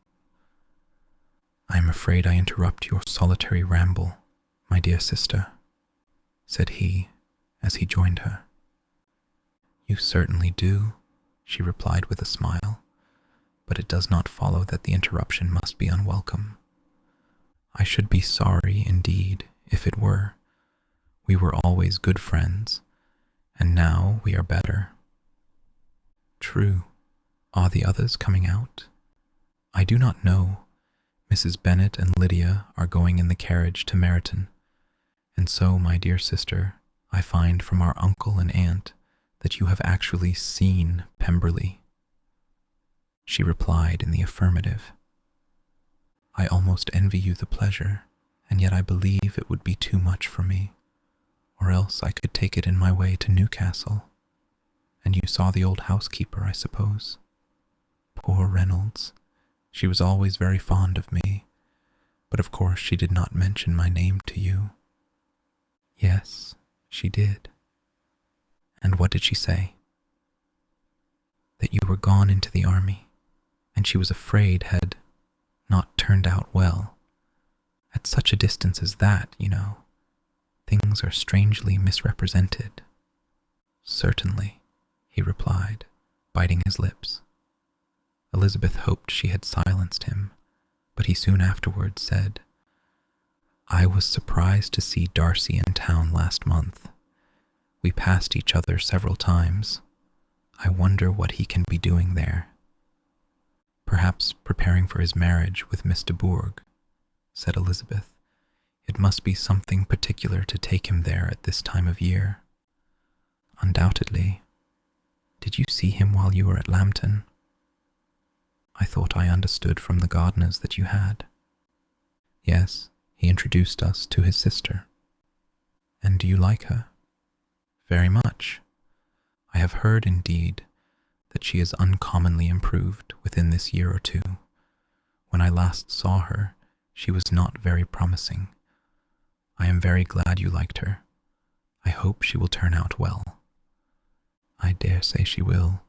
Speaker 1: "I am afraid I interrupt your solitary ramble, my dear sister," said he as he joined her. "You certainly do," she replied with a smile, "but it does not follow that the interruption must be unwelcome. I should be sorry indeed if it were. We were always good friends, and now we are better." "True. Are the others coming out?" "I do not know. Mrs. Bennet and Lydia are going in the carriage to Meryton, and so, my dear sister, I find from our uncle and aunt that you have actually seen Pemberley." She replied in the affirmative. "I almost envy you the pleasure, and yet I believe it would be too much for me, or else I could take it in my way to Newcastle. And you saw the old housekeeper, I suppose? Poor Reynolds, she was always very fond of me, but of course she did not mention my name to you." "Yes, she did." "And what did she say?" "That you were gone into the army, and she was afraid had not turned out well. At such a distance as that, you know, things are strangely misrepresented." "Certainly," he replied, biting his lips. Elizabeth hoped she had silenced him, but he soon afterwards said, "I was surprised to see Darcy in town last month. We passed each other several times. I wonder what he can be doing there." "Perhaps preparing for his marriage with Miss de Bourgh," said Elizabeth. "It must be something particular to take him there at this time of year." "Undoubtedly. Did you see him while you were at Lambton?" "I thought I understood from the gardeners that you had." "Yes, he introduced us to his sister." "And do you like her?" "Very much. I have heard, indeed, that she is uncommonly improved within this year or two. When I last saw her, she was not very promising. I am very glad you liked her. I hope she will turn out well." "I dare say she will.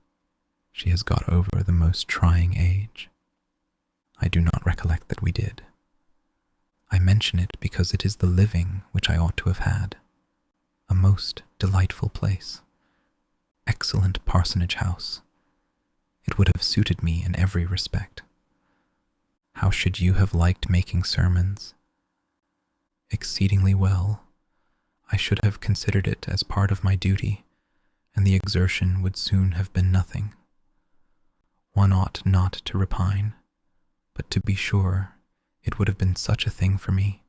Speaker 1: She has got over the most trying age." "I do not recollect that we did." "I mention it because it is the living which I ought to have had. A most delightful place. Excellent parsonage house. It would have suited me in every respect." "How should you have liked making sermons?" "Exceedingly well. I should have considered it as part of my duty, and the exertion would soon have been nothing. One ought not to repine, but to be sure, it would have been such a thing for me.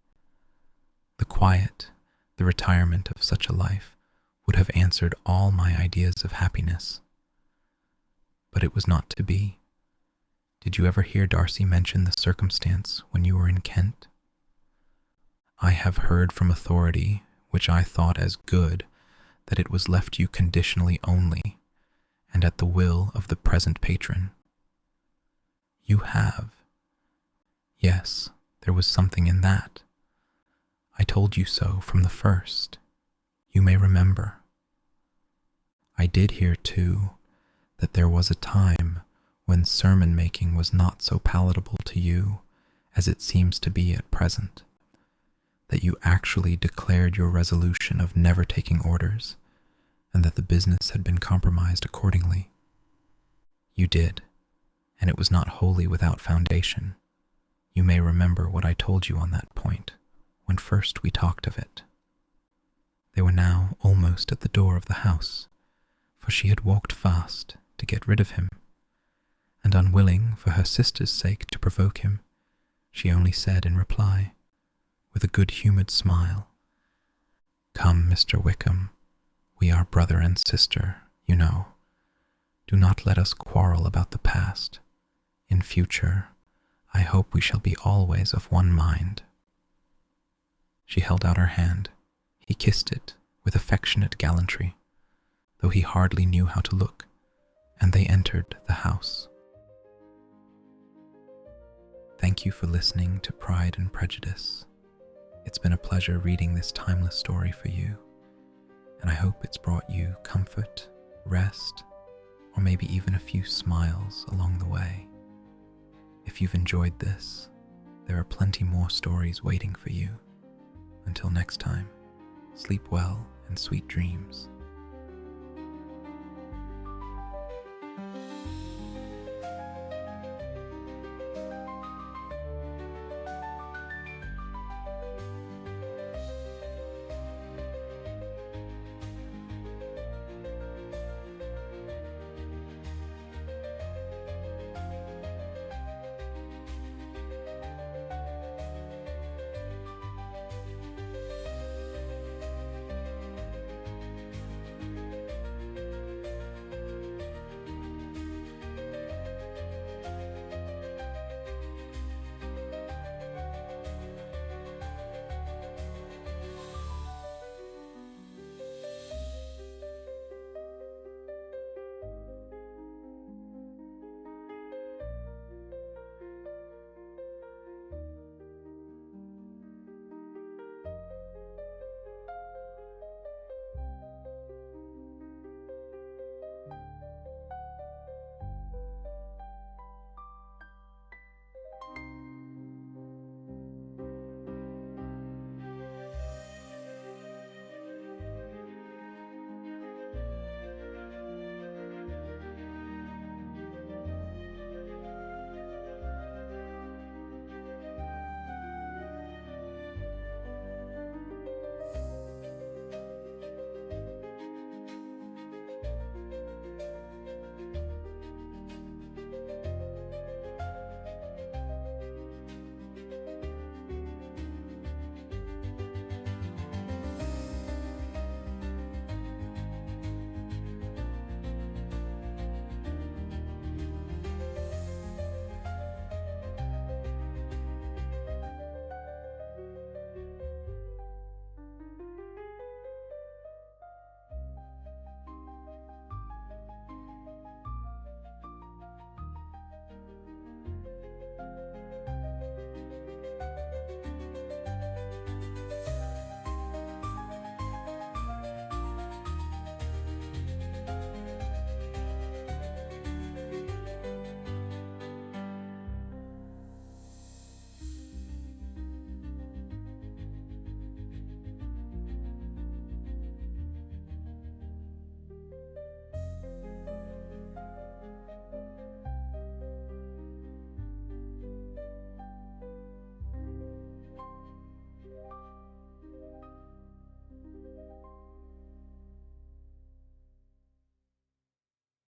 Speaker 1: The quiet, the retirement of such a life would have answered all my ideas of happiness. But it was not to be. Did you ever hear Darcy mention the circumstance when you were in Kent?" "I have heard from authority, which I thought as good, that it was left you conditionally only, and at the will of the present patron." "You have?" "Yes, there was something in that. I told you so from the first. You may remember. I did hear, too, that there was a time when sermon-making was not so palatable to you as it seems to be at present, that you actually declared your resolution of never taking orders, and that the business had been compromised accordingly." "You did, and it was not wholly without foundation. You may remember what I told you on that point, when first we talked of it." They were now almost at the door of the house, for she had walked fast to get rid of him, and unwilling for her sister's sake to provoke him, she only said in reply, with a good-humoured smile, "Come, Mr. Wickham, we are brother and sister, you know. Do not let us quarrel about the past. In future, I hope we shall be always of one mind." She held out her hand. He kissed it with affectionate gallantry, though he hardly knew how to look, and they entered the house. Thank you for listening to Pride and Prejudice. It's been a pleasure reading this timeless story for you, and I hope it's brought you comfort, rest, or maybe even a few smiles along the way. If you've enjoyed this, there are plenty more stories waiting for you. Until next time, sleep well and sweet dreams.